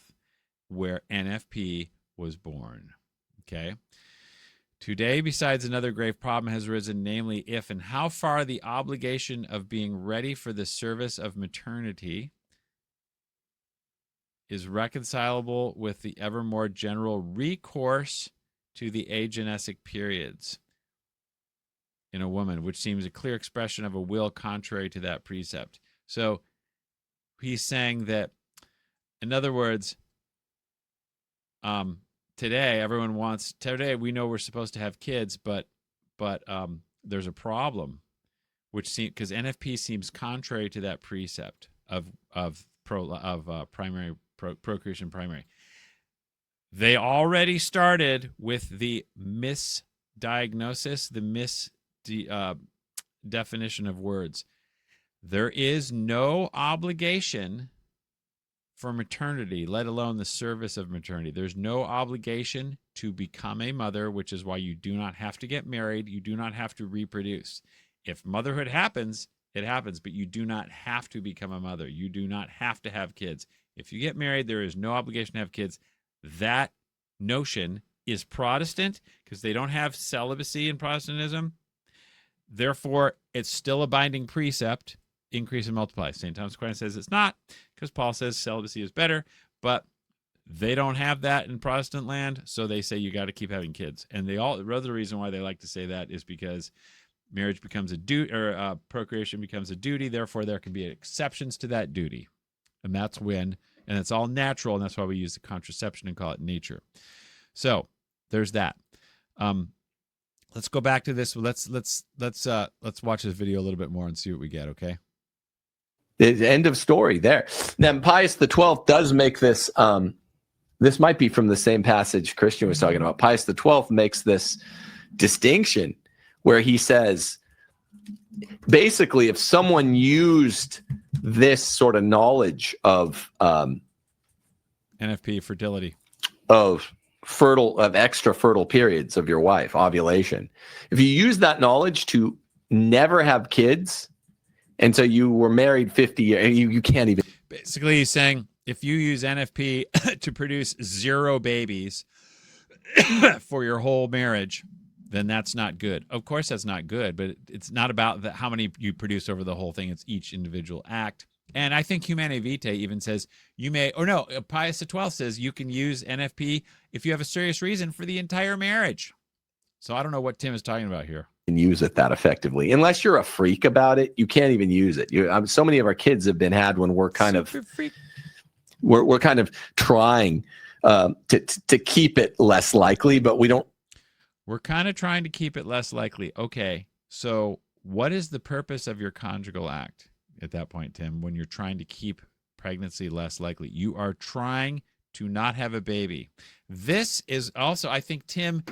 where NFP was born. Okay. Today, besides another grave problem has arisen, namely if and how far the obligation of being ready for the service of maternity is reconcilable with the ever more general recourse to the agenesic periods in a woman, which seems a clear expression of a will contrary to that precept. So he's saying that, in other words, today we know we're supposed to have kids, but there's a problem, because NFP seems contrary to that precept of primary procreation primary. They already started with the misdiagnosis, the definition of words. There is no obligation for maternity, let alone the service of maternity. There's no obligation to become a mother, which is why you do not have to get married. You do not have to reproduce. If motherhood happens, it happens, but you do not have to become a mother. You do not have to have kids. If you get married, there is no obligation to have kids. That notion is Protestant because they don't have celibacy in Protestantism. Therefore, it's still a binding precept, increase and multiply. St. Thomas Aquinas says it's not because Paul says celibacy is better, but they don't have that in Protestant land, so they say you got to keep having kids. And the other reason why they like to say that is because marriage becomes a duty, or procreation becomes a duty. Therefore, there can be exceptions to that duty. And that's when, and it's all natural, and that's why we use the contraception and call it nature. So there's that. Let's go back to this. Let's watch this video a little bit more and see what we get. Okay. The end of story there. Then Pius XII does make this. This might be from the same passage Christian was talking about. Pius XII makes this distinction where he says, basically, if someone used this sort of knowledge of NFP, fertility, of extra fertile periods of your wife, ovulation, if you use that knowledge to never have kids, and so you were married 50 years, you can't even. Basically, he's saying if you use NFP to produce 0 babies for your whole marriage, then that's not good. Of course, that's not good, but it's not about how many you produce over the whole thing. It's each individual act. And I think Humanae Vitae even says Pius XII says you can use NFP if you have a serious reason for the entire marriage. So I don't know what Tim is talking about here. And use it that effectively. Unless you're a freak about it, you can't even use it. So many of our kids have been had when we're kind of we're kind of trying to keep it less likely, but we don't. We're kind of trying to keep it less likely. Okay, so what is the purpose of your conjugal act at that point, Tim, when you're trying to keep pregnancy less likely? You are trying to not have a baby. This is also, I think, Tim,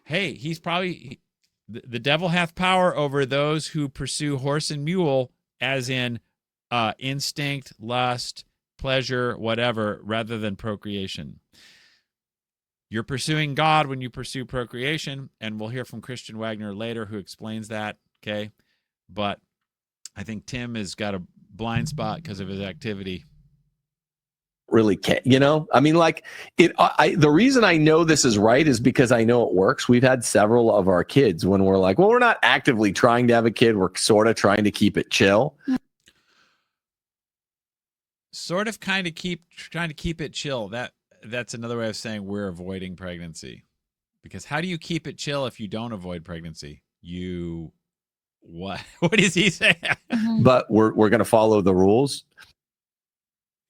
hey, he's probably, the devil hath power over those who pursue horse and mule, as in instinct, lust, pleasure, whatever, rather than procreation. You're pursuing God when you pursue procreation, and we'll hear from Christian Wagner later who explains that, okay? But I think Tim has got a blind spot because of his activity. Really can't, I mean, like the reason I know this is right is because I know it works. We've had several of our kids when we're like, well, we're not actively trying to have a kid. We're sort of trying to keep it chill. Trying to keep it chill. That's another way of saying we're avoiding pregnancy. Because how do you keep it chill if you don't avoid pregnancy? What does he say? But we're going to follow the rules.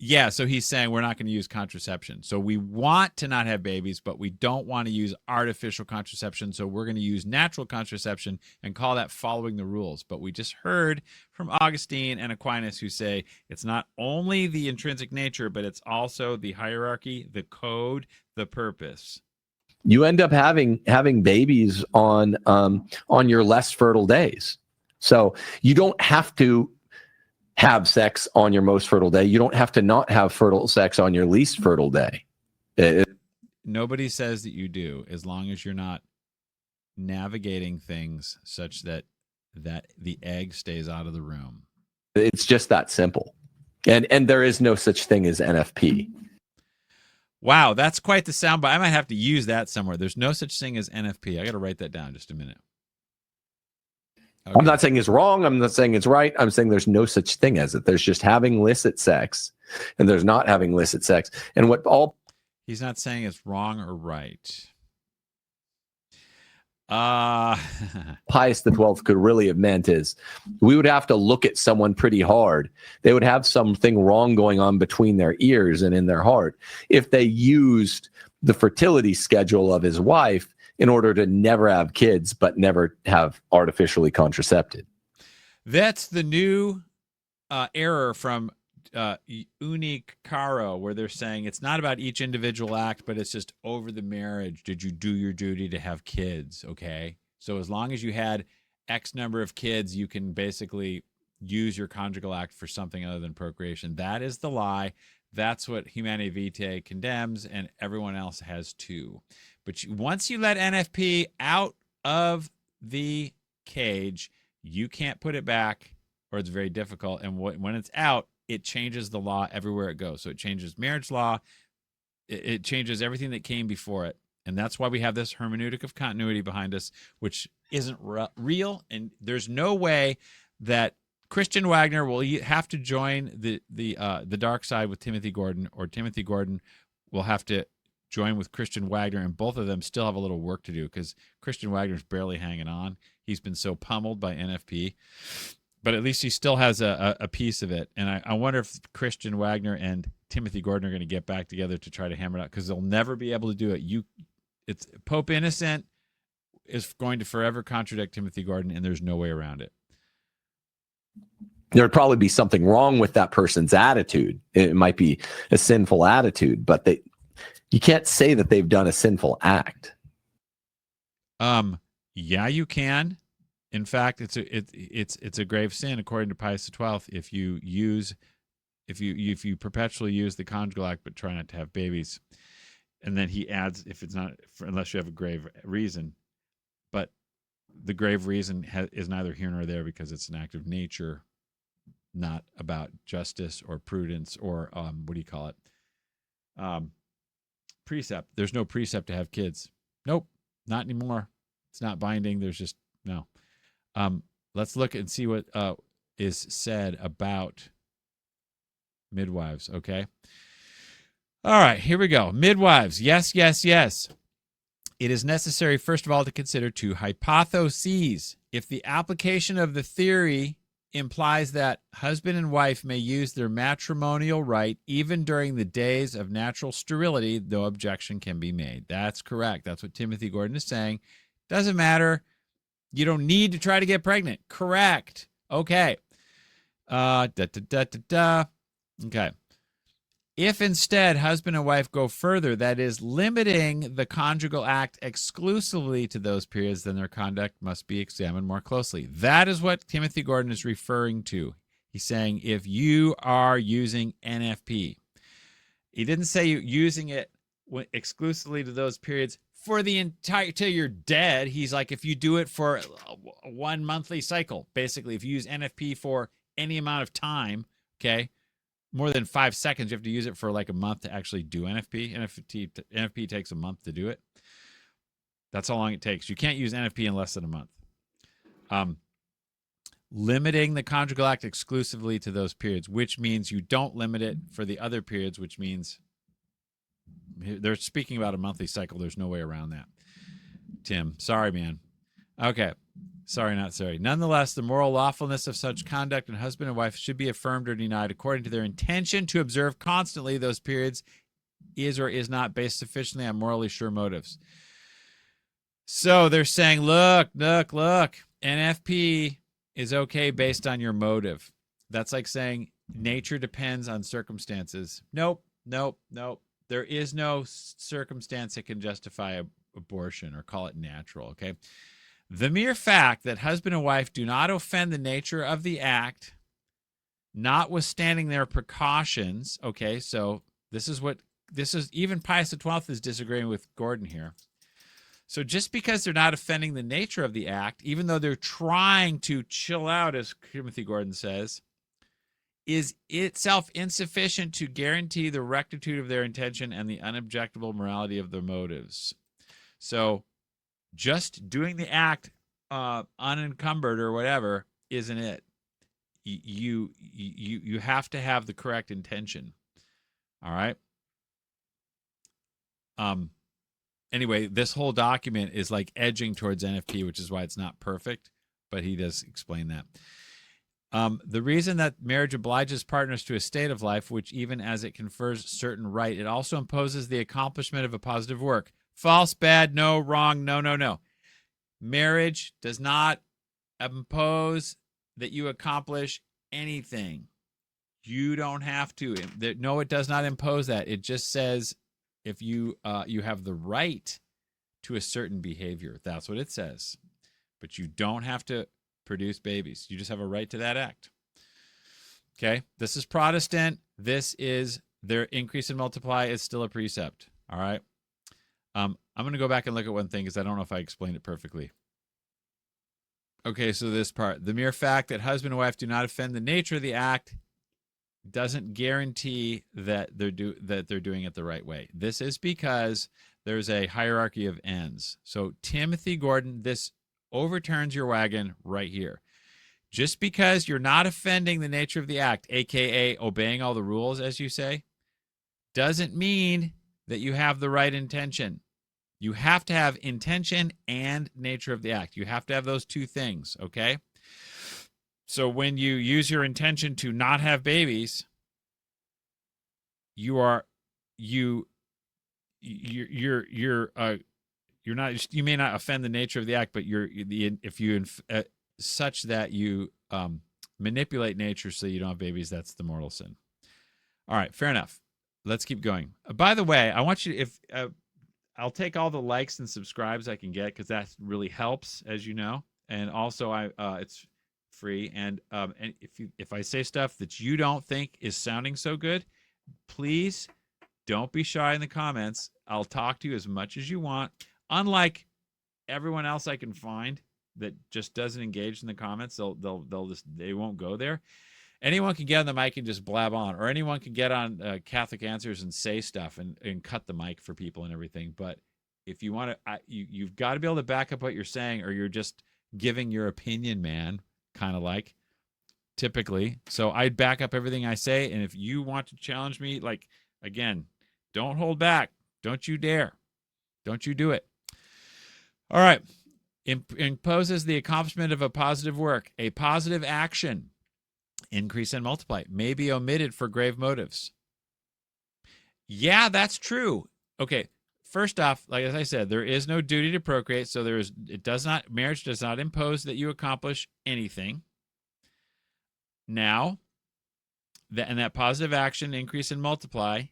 Yeah, so he's saying we're not going to use contraception. So we want to not have babies, but we don't want to use artificial contraception. So we're going to use natural contraception and call that following the rules. But we just heard from Augustine and Aquinas who say it's not only the intrinsic nature, but it's also the hierarchy, the code, the purpose. You end up having babies on your less fertile days. So you don't have to have sex on your most fertile day. You don't have to not have fertile sex on your least fertile day. Nobody says that you do, as long as you're not navigating things such that the egg stays out of the room. It's just that simple. And there is no such thing as NFP. Wow, that's quite the soundbite. I might have to use that somewhere. There's no such thing as NFP. I got to write that down just a minute. Okay. I'm not saying it's wrong. I'm not saying it's right. I'm saying there's no such thing as it. There's just having illicit sex, and there's not having illicit sex. And what all he's not saying it's wrong or right. Pius XII could really have meant is we would have to look at someone pretty hard. They would have something wrong going on between their ears and in their heart if they used the fertility schedule of his wife in order to never have kids but never have artificially contracepted. That's the new error from Unique Caro, where they're saying it's not about each individual act, but it's just over the marriage. Did you do your duty to have kids? Okay. So as long as you had X number of kids, you can basically use your conjugal act for something other than procreation. That is the lie. That's what Humanae Vitae condemns, and everyone else has too. But once you let NFP out of the cage, you can't put it back, or it's very difficult. And when it's out, it changes the law everywhere it goes. So it changes marriage law. It changes everything that came before it. And that's why we have this hermeneutic of continuity behind us, which isn't real. And there's no way that Christian Wagner will have to join the dark side with Timothy Gordon, or Timothy Gordon will have to join with Christian Wagner, and both of them still have a little work to do because Christian Wagner's barely hanging on. He's been so pummeled by NFP. But at least he still has a piece of it. And I wonder if Christian Wagner and Timothy Gordon are going to get back together to try to hammer it out, because they'll never be able to do it. It's Pope Innocent is going to forever contradict Timothy Gordon, and there's no way around it. There'd probably be something wrong with that person's attitude. It might be a sinful attitude, but you can't say that they've done a sinful act. Yeah, you can. In fact, it's a grave sin according to Pius XII if you perpetually use the conjugal act but try not to have babies. And then he adds, if it's not unless you have a grave reason, but the grave reason is neither here nor there, because it's an act of nature, not about justice or prudence or what do you call it? Precept. There's no precept to have kids. Nope, not anymore. It's not binding. There's just no. Let's look and see what is said about midwives, okay? All right, here we go. Midwives, yes, yes, yes. It is necessary, first of all, to consider two hypotheses. If the application of the theory implies that husband and wife may use their matrimonial right even during the days of natural sterility, no objection can be made. That's correct. That's what Timothy Gordon is saying. Doesn't matter. You don't need to try to get pregnant. Correct. Okay. Okay. If instead husband and wife go further, that is, limiting the conjugal act exclusively to those periods, then their conduct must be examined more closely. That is what Timothy Gordon is referring to. He's saying if you are using NFP, he didn't say you using it exclusively to those periods for the entire, till you're dead. He's like, if you do it for one monthly cycle, basically, if you use NFP for any amount of time, okay, more than 5 seconds, you have to use it for like a month to actually do NFP. NFP takes a month to do it. That's how long it takes. You can't use NFP in less than a month. Limiting the conjugal act exclusively to those periods, which means you don't limit it for the other periods, which means they're speaking about a monthly cycle. There's no way around that. Tim, sorry, man. Okay. Sorry, not sorry. Nonetheless, the moral lawfulness of such conduct in husband and wife should be affirmed or denied according to their intention to observe constantly those periods is or is not based sufficiently on morally sure motives. So they're saying, look, NFP is okay based on your motive. That's like saying nature depends on circumstances. Nope. There is no circumstance that can justify abortion or call it natural, okay? The mere fact that husband and wife do not offend the nature of the act, notwithstanding their precautions, okay, so this is what this is even Pius XII is disagreeing with Gordon here. So just because they're not offending the nature of the act, even though they're trying to chill out, as Timothy Gordon says, is itself insufficient to guarantee the rectitude of their intention and the unobjectable morality of their motives. So just doing the act unencumbered or whatever isn't it. You have to have the correct intention. All right. Anyway, this whole document is like edging towards NFP, which is why it's not perfect, but he does explain that. The reason that marriage obliges partners to a state of life, which even as it confers certain right, it also imposes the accomplishment of a positive work. False, bad, no, wrong, no. Marriage does not impose that you accomplish anything. You don't have to. No, it does not impose that. It just says if you have the right to a certain behavior. That's what it says. But you don't have to produce babies. You just have a right to that act. Okay? This is Protestant. This is their increase and multiply is still a precept. All right? I'm going to go back and look at one thing because I don't know if I explained it perfectly. Okay, so this part. The mere fact that husband and wife do not offend the nature of the act doesn't guarantee that they're doing it the right way. This is because there's a hierarchy of ends. So Timothy Gordon, this overturns your wagon right here. Just because you're not offending the nature of the act, aka obeying all the rules, as you say, doesn't mean that you have the right intention. You have to have intention and nature of the act. You have to have those two things, okay? So when you use your intention to not have babies, you may not offend the nature of the act, but such that you manipulate nature so you don't have babies, that's the mortal sin. All right, fair enough. Let's keep going. By the way, I want you to, I'll take all the likes and subscribes I can get because that really helps, as you know. And also, it's free. And if I say stuff that you don't think is sounding so good, please don't be shy in the comments. I'll talk to you as much as you want. Unlike everyone else I can find that just doesn't engage in the comments, they won't go there. Anyone can get on the mic and just blab on, or anyone can get on Catholic Answers and say stuff and cut the mic for people and everything. But if you want to, you've got to be able to back up what you're saying, or you're just giving your opinion, man, kind of like, typically. So I'd back up everything I say, and if you want to challenge me, like, again, don't hold back. Don't you dare. Don't you do it. All right. Imposes the accomplishment of a positive work, a positive action. Increase and multiply may be omitted for grave motives. Yeah, that's true. Okay, first off, like as I said, there is no duty to procreate, so marriage does not impose that you accomplish anything. Now, that positive action, increase and multiply,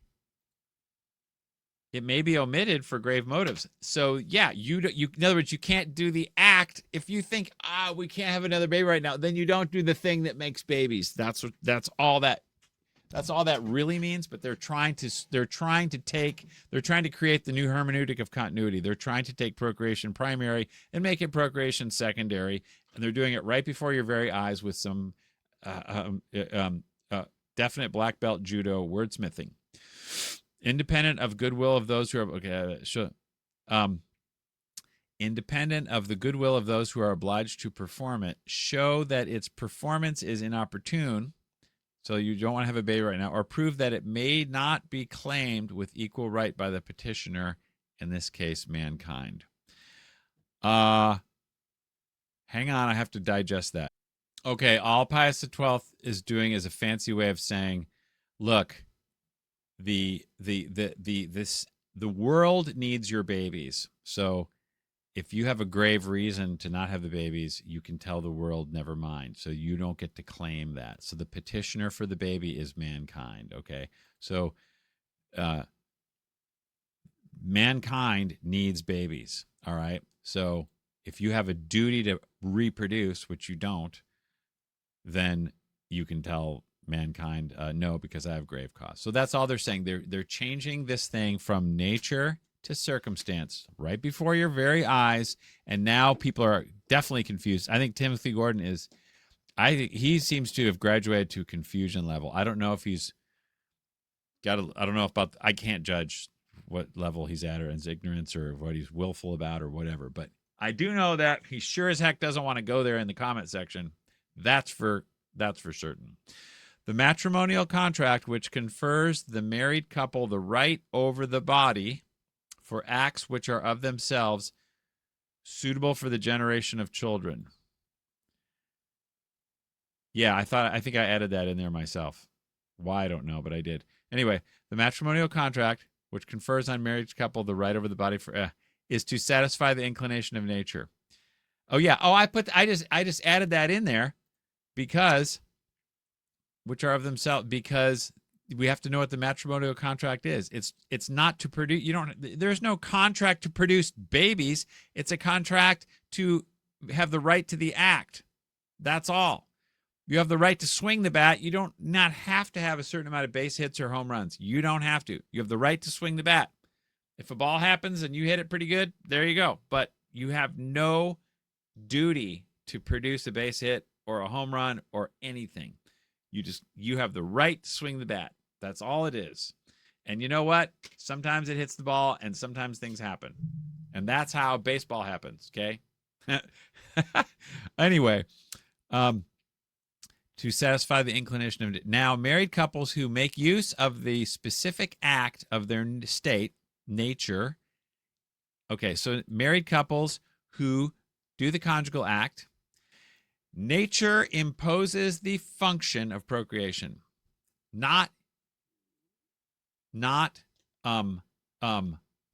it may be omitted for grave motives. So yeah, in other words, you can't do the act if you think, we can't have another baby right now. Then you don't do the thing that makes babies. That's all that really means. But they're trying to create the new hermeneutic of continuity. They're trying to take procreation primary and make it procreation secondary, and they're doing it right before your very eyes with some definite black belt judo wordsmithing. Independent of goodwill of those who are independent of the goodwill of those who are obliged to perform it, show that its performance is inopportune, so you don't want to have a baby right now, or prove that it may not be claimed with equal right by the petitioner, in this case, mankind. Hang on, I have to digest that. Okay, all Pius XII is doing is a fancy way of saying, look, the world needs your babies. So if you have a grave reason to not have the babies, you can tell the world never mind. So you don't get to claim that. So the petitioner for the baby is mankind. Okay. So mankind needs babies. All right. So if you have a duty to reproduce, which you don't, then you can tell mankind, no, because I have grave cause. So that's all they're saying. They're changing this thing from nature to circumstance right before your very eyes, and now people are definitely confused. I think Timothy Gordon is. I think he seems to have graduated to confusion level. I don't know if he's got. I don't know about. I can't judge what level he's at, or his ignorance, or what he's willful about, or whatever. But I do know that he sure as heck doesn't want to go there in the comment section. That's for certain. The matrimonial contract, which confers the married couple the right over the body for acts which are of themselves suitable for the generation of children. Yeah, I think I added that in there myself. Why, I don't know, but I did. Anyway, the matrimonial contract, which confers on married couple the right over the body for is to satisfy the inclination of nature. Oh yeah. Oh, I just added that in there because which are of themselves, because we have to know what the matrimonial contract is. It's not to produce. There's no contract to produce babies. It's a contract to have the right to the act. That's all. You have the right to swing the bat. You don't not have to have a certain amount of base hits or home runs. You don't have to. You have the right to swing the bat. If a ball happens and you hit it pretty good, there you go. But you have no duty to produce a base hit or a home run or anything. You have the right to swing the bat. That's all it is. And you know what? Sometimes it hits the ball and sometimes things happen. And that's how baseball happens, okay? Anyway, to satisfy the inclination of now married couples who make use of the specific act of their state, nature. Okay, so married couples who do the conjugal act, nature imposes the function of procreation, not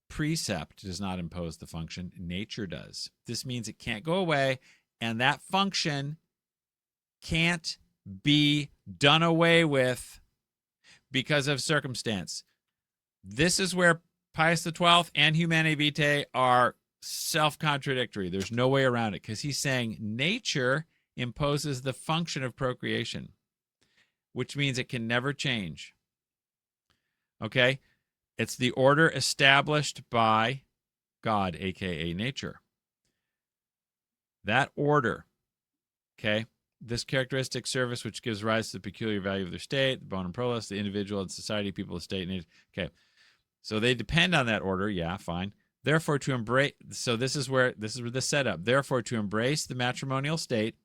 precept does not impose the function, nature does. This means it can't go away, and that function can't be done away with because of circumstance. This is where Pius XII and Humanae Vitae are self-contradictory. There's no way around it, because he's saying nature imposes the function of procreation, which means it can never change. Okay? It's the order established by God, aka nature. That order, okay? This characteristic service which gives rise to the peculiar value of their state, the bonum prolus, the individual and society, people of state. Okay. So they depend on that order. Yeah, fine. Therefore, to embrace, so this is where the setup. Therefore, to embrace the matrimonial state,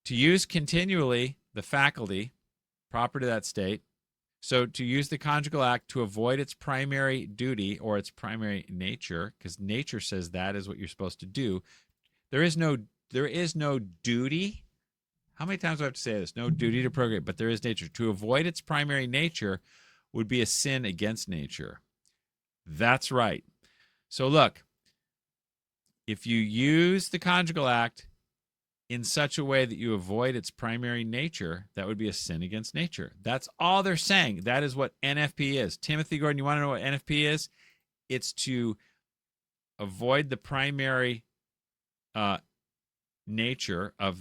to use continually the faculty proper to that state, so to use the conjugal act to avoid its primary duty or its primary nature, because nature says that is what you're supposed to do. There is no duty. How many times do I have to say this? No duty to procreate, but there is nature. To avoid its primary nature would be a sin against nature. That's right. So look, if you use the conjugal act in such a way that you avoid its primary nature, that would be a sin against nature. That's all they're saying. That is what NFP is. Timothy Gordon, you want to know what NFP is? It's to avoid the primary nature of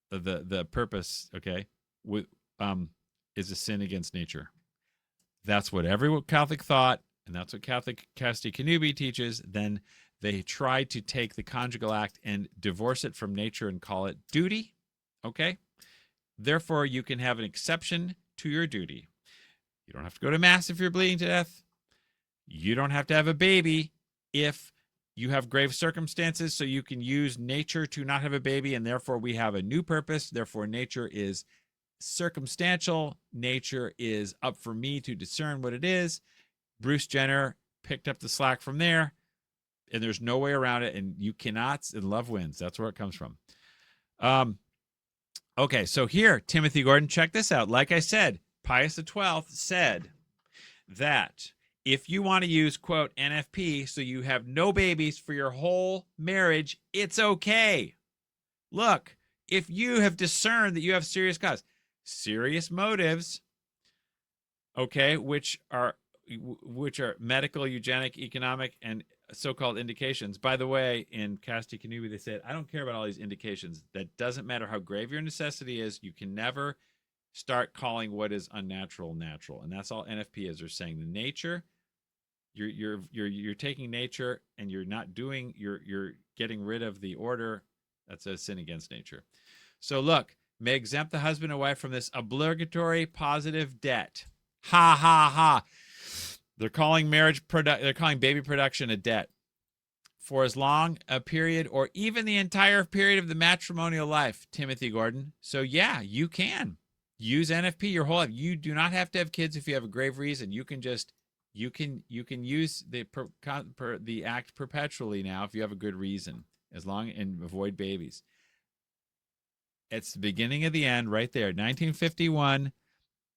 the purpose, okay, is a sin against nature. That's what every Catholic thought, and that's what Catholic Casti Connubii teaches. Then they try to take the conjugal act and divorce it from nature and call it duty, okay? Therefore, you can have an exception to your duty. You don't have to go to Mass if you're bleeding to death. You don't have to have a baby if you have grave circumstances, so you can use nature to not have a baby, and therefore we have a new purpose. Therefore, nature is circumstantial. Nature is up for me to discern what it is. Bruce Jenner picked up the slack from there, and there's no way around it, and you cannot, and love wins. That's where it comes from. Okay, so here, Timothy Gordon, check this out. Like I said, Pius XII said that if you want to use, quote, NFP, so you have no babies for your whole marriage, it's okay. Look, if you have discerned that you have serious cause, serious motives, okay, which are medical, eugenic, economic, and so-called indications. By the way, in Casti Connubii, they said, I don't care about all these indications. That doesn't matter how grave your necessity is. You can never start calling what is unnatural natural. And that's all NFP is. They're saying the nature, you're taking nature and you're not doing, you're getting rid of the order. That's a sin against nature. So look, may exempt the husband and wife from this obligatory positive debt. Ha ha ha. They're calling they're calling baby production a debt for as long a period or even the entire period of the matrimonial life, Timothy Gordon. So yeah, you can use NFP your whole life. You do not have to have kids if you have a grave reason. You can just you can use the act perpetually now if you have a good reason, as long and avoid babies. It's the beginning of the end right there. 1951,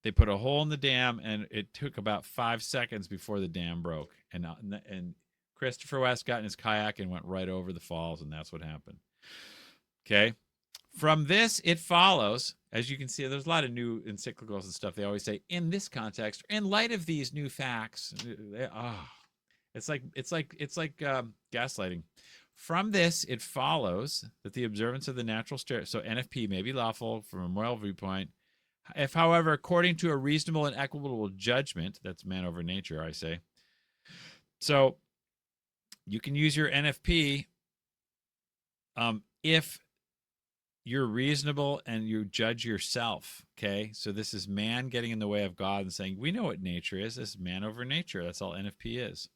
they put a hole in the dam, and it took about 5 seconds before the dam broke. And Christopher West got in his kayak and went right over the falls, and that's what happened. Okay. From this, it follows, as you can see, there's a lot of new encyclicals and stuff. They always say, in this context, in light of these new facts, it's like gaslighting. From this, it follows that the observance of the natural so NFP may be lawful from a moral viewpoint. If, however, according to a reasonable and equitable judgment, that's man over nature, I say. So you can use your NFP if you're reasonable and you judge yourself, okay? So this is man getting in the way of God and saying, we know what nature is. This is man over nature. That's all NFP is.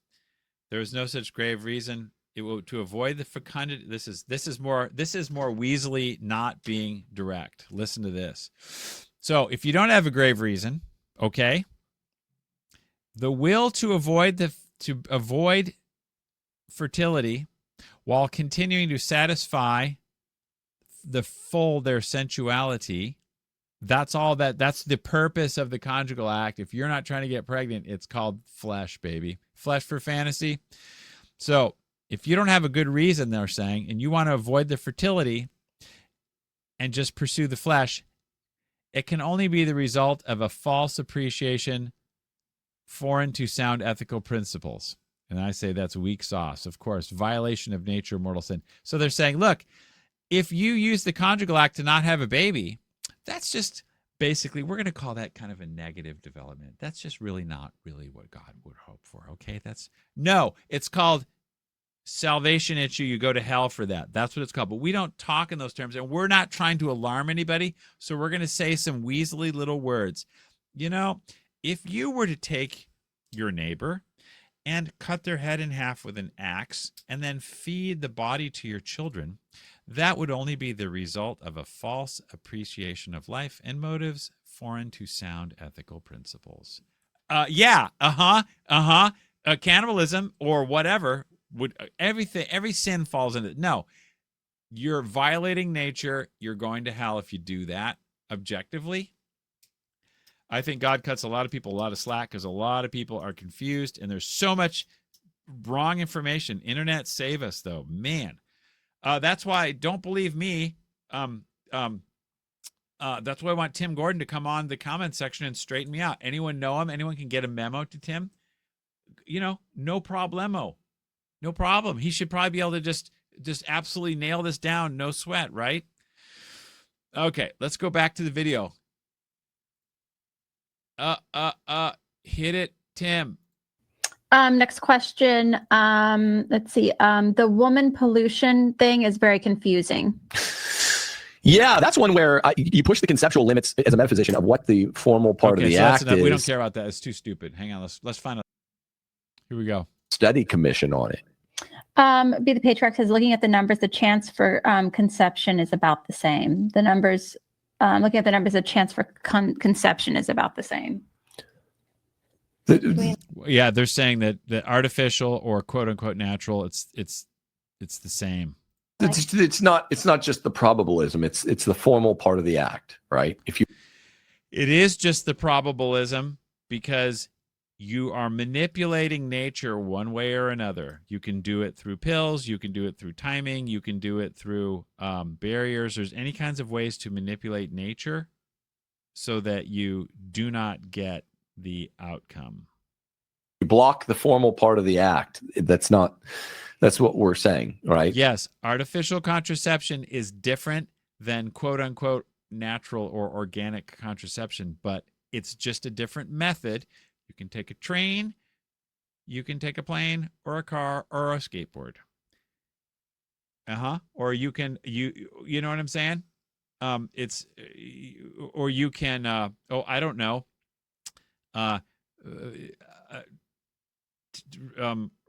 There is no such grave reason. It will to avoid the fecundity. This is more Weasley not being direct. Listen to this. So if you don't have a grave reason, okay, the will to avoid fertility while continuing to satisfy their sensuality, that's the purpose of the conjugal act. If you're not trying to get pregnant, it's called flesh, baby. Flesh for fantasy. So if you don't have a good reason, they're saying, and you want to avoid the fertility and just pursue the flesh, it can only be the result of a false appreciation foreign to sound ethical principles. And I say that's weak sauce, of course, violation of nature, mortal sin. So they're saying, look, if you use the conjugal act to not have a baby, that's just basically, we're going to call that kind of a negative development. That's just really not really what God would hope for, okay? It's called salvation issue. You go to hell for that. That's what it's called. But we don't talk in those terms, and we're not trying to alarm anybody, so we're going to say some weaselly little words. You know, if you were to take your neighbor and cut their head in half with an axe and then feed the body to your children, that would only be the result of a false appreciation of life and motives foreign to sound ethical principles. Cannibalism or whatever would every sin falls into it. No, you're violating nature. You're going to hell if you do that objectively. I think God cuts a lot of people a lot of slack because a lot of people are confused and there's so much wrong information. Internet save us though, man. That's why don't believe me. That's why I want Tim Gordon to come on the comment section and straighten me out. Anyone know him? Anyone can get a memo to Tim? You know, no problemo. No problem. He should probably be able to just absolutely nail this down. No sweat, right? Okay, let's go back to the video. Hit it, Tim. Next question. Let's see. The woman pollution thing is very confusing. Yeah, that's one where you push the conceptual limits as a metaphysician of what the formal part of the act is. We don't care about that. It's too stupid. Hang on. Let's find out. Here we go. Study commission on it. Be the Patriarch says, looking at the numbers, the chance for conception is about the same. The numbers, looking at the numbers, the chance for conception is about the same. Yeah, they're saying that the artificial or quote unquote natural, it's the same. It's not just the probabilism. It's the formal part of the act, right? It is just the probabilism because you are manipulating nature one way or another. You can do it through pills. You can do it through timing. You can do it through barriers. There's any kinds of ways to manipulate nature so that you do not get the outcome. You block the formal part of the act. That's what we're saying, right? Yes, artificial contraception is different than quote unquote natural or organic contraception, but it's just a different method. You can take a train, you can take a plane or a car or a skateboard. Or you can you know what I'm saying? It's or you can I don't know. Uh,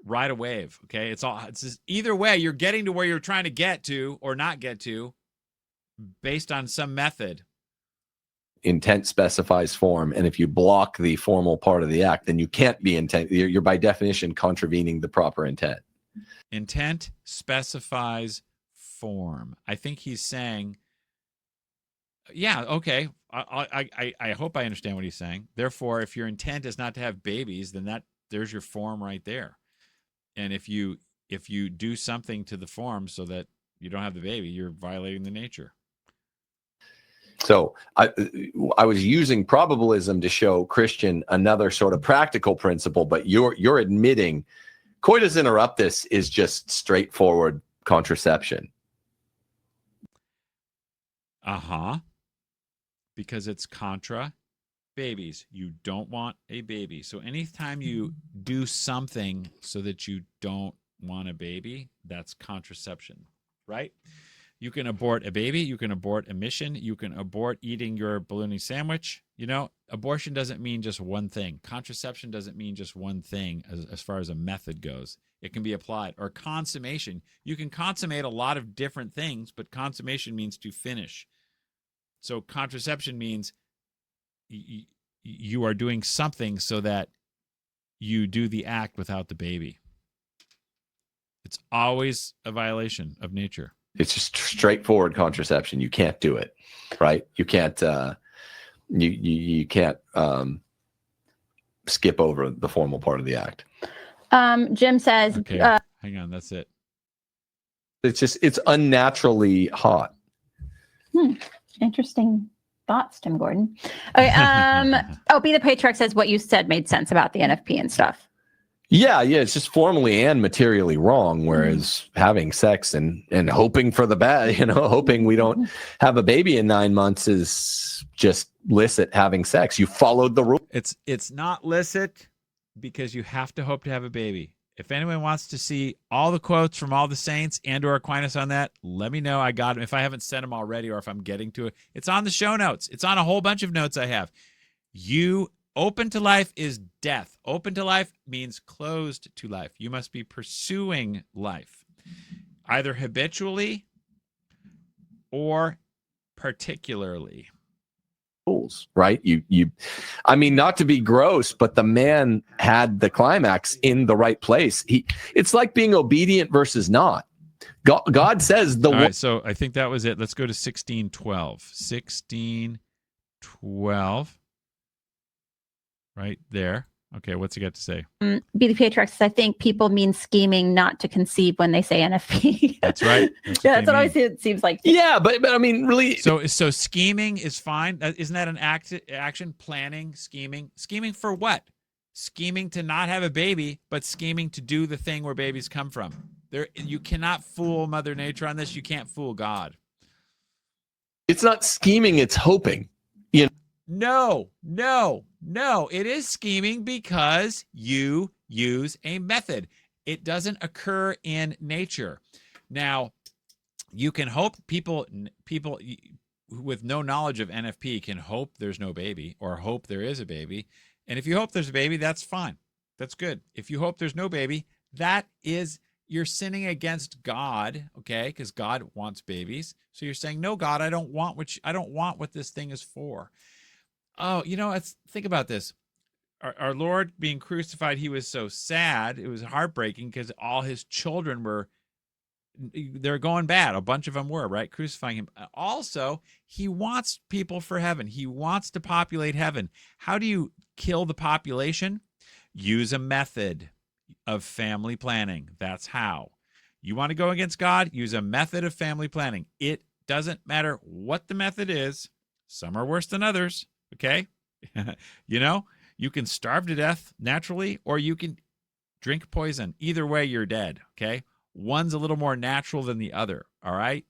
ride a wave. Okay, it's just, either way, you're getting to where you're trying to get to or not get to, based on some method. Intent specifies form, and if you block the formal part of the act, then you can't be intent. You're by definition contravening the proper intent. Intent specifies form. I think he's saying, yeah, okay. I hope I understand what he's saying. Therefore, if your intent is not to have babies, then there's your form right there. And if you do something to the form so that you don't have the baby, you're violating the nature. So I was using probabilism to show Christian another sort of practical principle, but you're admitting coitus interruptus is just straightforward contraception. Because it's contra babies. You don't want a baby. So anytime you do something so that you don't want a baby, that's contraception, right? You can abort a baby. You can abort a mission. You can abort eating your bologna sandwich. You know, abortion doesn't mean just one thing. Contraception doesn't mean just one thing as far as a method goes. It can be applied. Or consummation. You can consummate a lot of different things, but consummation means to finish. So contraception means you are doing something so that you do the act without the baby. It's always a violation of nature. It's just straightforward contraception. You can't do it, right? You can't. You can't skip over the formal part of the act. Jim says, okay, hang on, that's it. It's unnaturally hot. Interesting thoughts, Tim Gordon. Okay, Be the Patriarch says what you said made sense about the NFP and stuff. Yeah, it's just formally and materially wrong. Whereas having sex and hoping for the best, hoping we don't have a baby in 9 months is just licit having sex. You followed the rule. It's not licit because you have to hope to have a baby. If anyone wants to see all the quotes from all the saints and or Aquinas on that, let me know. I got them. If I haven't sent them already or if I'm getting to it, it's on the show notes. It's on a whole bunch of notes I have. Open to life is death. Open to life means closed to life. You must be pursuing life, either habitually or particularly. Rules, right? I mean, not to be gross, but the man had the climax in the right place. It's like being obedient versus not. God says All right, so I think that was it. Let's go to 1612. 1612. Right there. Okay, what's he got to say? Be the Patriarch says, I think people mean scheming not to conceive when they say NFP. That's right. That's what it seems like. Yeah, but I mean, really. So scheming is fine. Isn't that an action? Planning, scheming. Scheming for what? Scheming to not have a baby, but scheming to do the thing where babies come from. You cannot fool Mother Nature on this. You can't fool God. It's not scheming, it's hoping. No. It is scheming because you use a method. It doesn't occur in nature. Now, you can hope people with no knowledge of NFP can hope there's no baby or hope there is a baby. And if you hope there's a baby, that's fine. That's good. If you hope there's no baby, you're sinning against God, okay? Because God wants babies. So you're saying, no, God, I don't want what this thing is for. Oh, think about this. Our Lord being crucified, he was so sad. It was heartbreaking because all his children they're going bad. A bunch of them were, right? Crucifying him. Also, he wants people for heaven. He wants to populate heaven. How do you kill the population? Use a method of family planning. That's how. You want to go against God? Use a method of family planning. It doesn't matter what the method is. Some are worse than others. Okay. You can starve to death naturally, or you can drink poison. Either way, you're dead. Okay. One's a little more natural than the other. All right.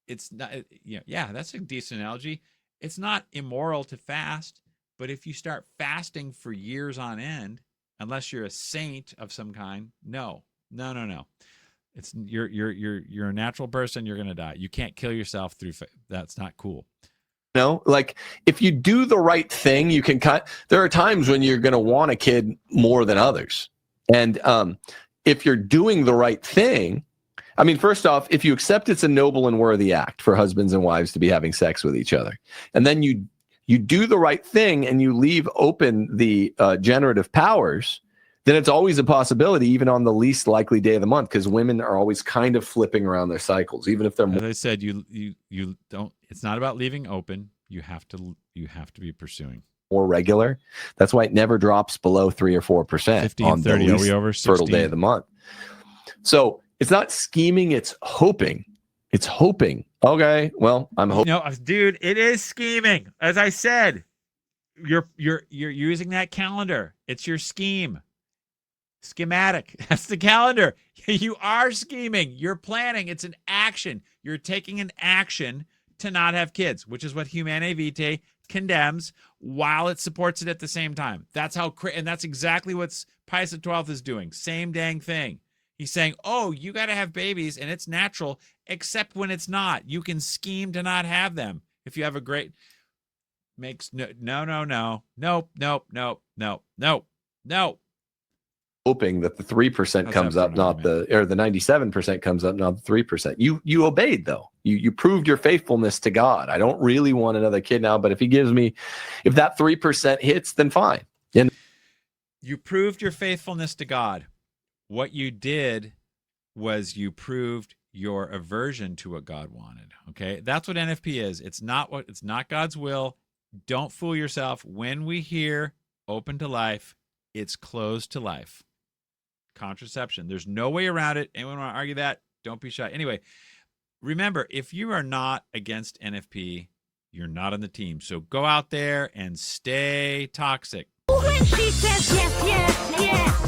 It's not, yeah, that's a decent analogy. It's not immoral to fast, but if you start fasting for years on end, unless you're a saint of some kind, no. It's you're a natural person. You're gonna die. You can't kill yourself through. That's not cool. Like if you do the right thing, you can cut. There are times when you're gonna want a kid more than others, and if you're doing the right thing, I mean, first off, if you accept it's a noble and worthy act for husbands and wives to be having sex with each other, and then you do the right thing and you leave open the generative powers, then it's always a possibility, even on the least likely day of the month, because women are always kind of flipping around their cycles, even if they're. As I said, you don't. It's not about leaving open. You have to be pursuing more regular. That's why it never drops below 3 or 4% 15, on 30, the are we over least fertile 16? day of the month. So it's not scheming; it's hoping. It's hoping. Okay, well, I'm hoping. No, dude, it is scheming. As I said, you're using that calendar. It's your scheme. Schematic. That's the calendar. You are scheming. You're planning. It's an action. You're taking an action to not have kids, which is what Humanae Vitae condemns, while it supports it at the same time. That's how, and that's exactly what Pius XII is doing. Same dang thing. He's saying, oh, you got to have babies, and it's natural, except when it's not. You can scheme to not have them. If you have a great, makes no. Hoping that the 3% comes up, not the 97% comes up, not the 3%. You obeyed though. You proved your faithfulness to God. I don't really want another kid now, but if that 3% hits, then fine. And you proved your faithfulness to God. What you did was you proved your aversion to what God wanted. Okay, that's what NFP is. It's not God's will. Don't fool yourself. When we hear open to life, it's closed to life. Contraception. There's no way around it. Anyone want to argue that? Don't be shy. Anyway, remember, if you are not against NFP, you're not on the team. So go out there and stay toxic. When she says yes, yes, yes.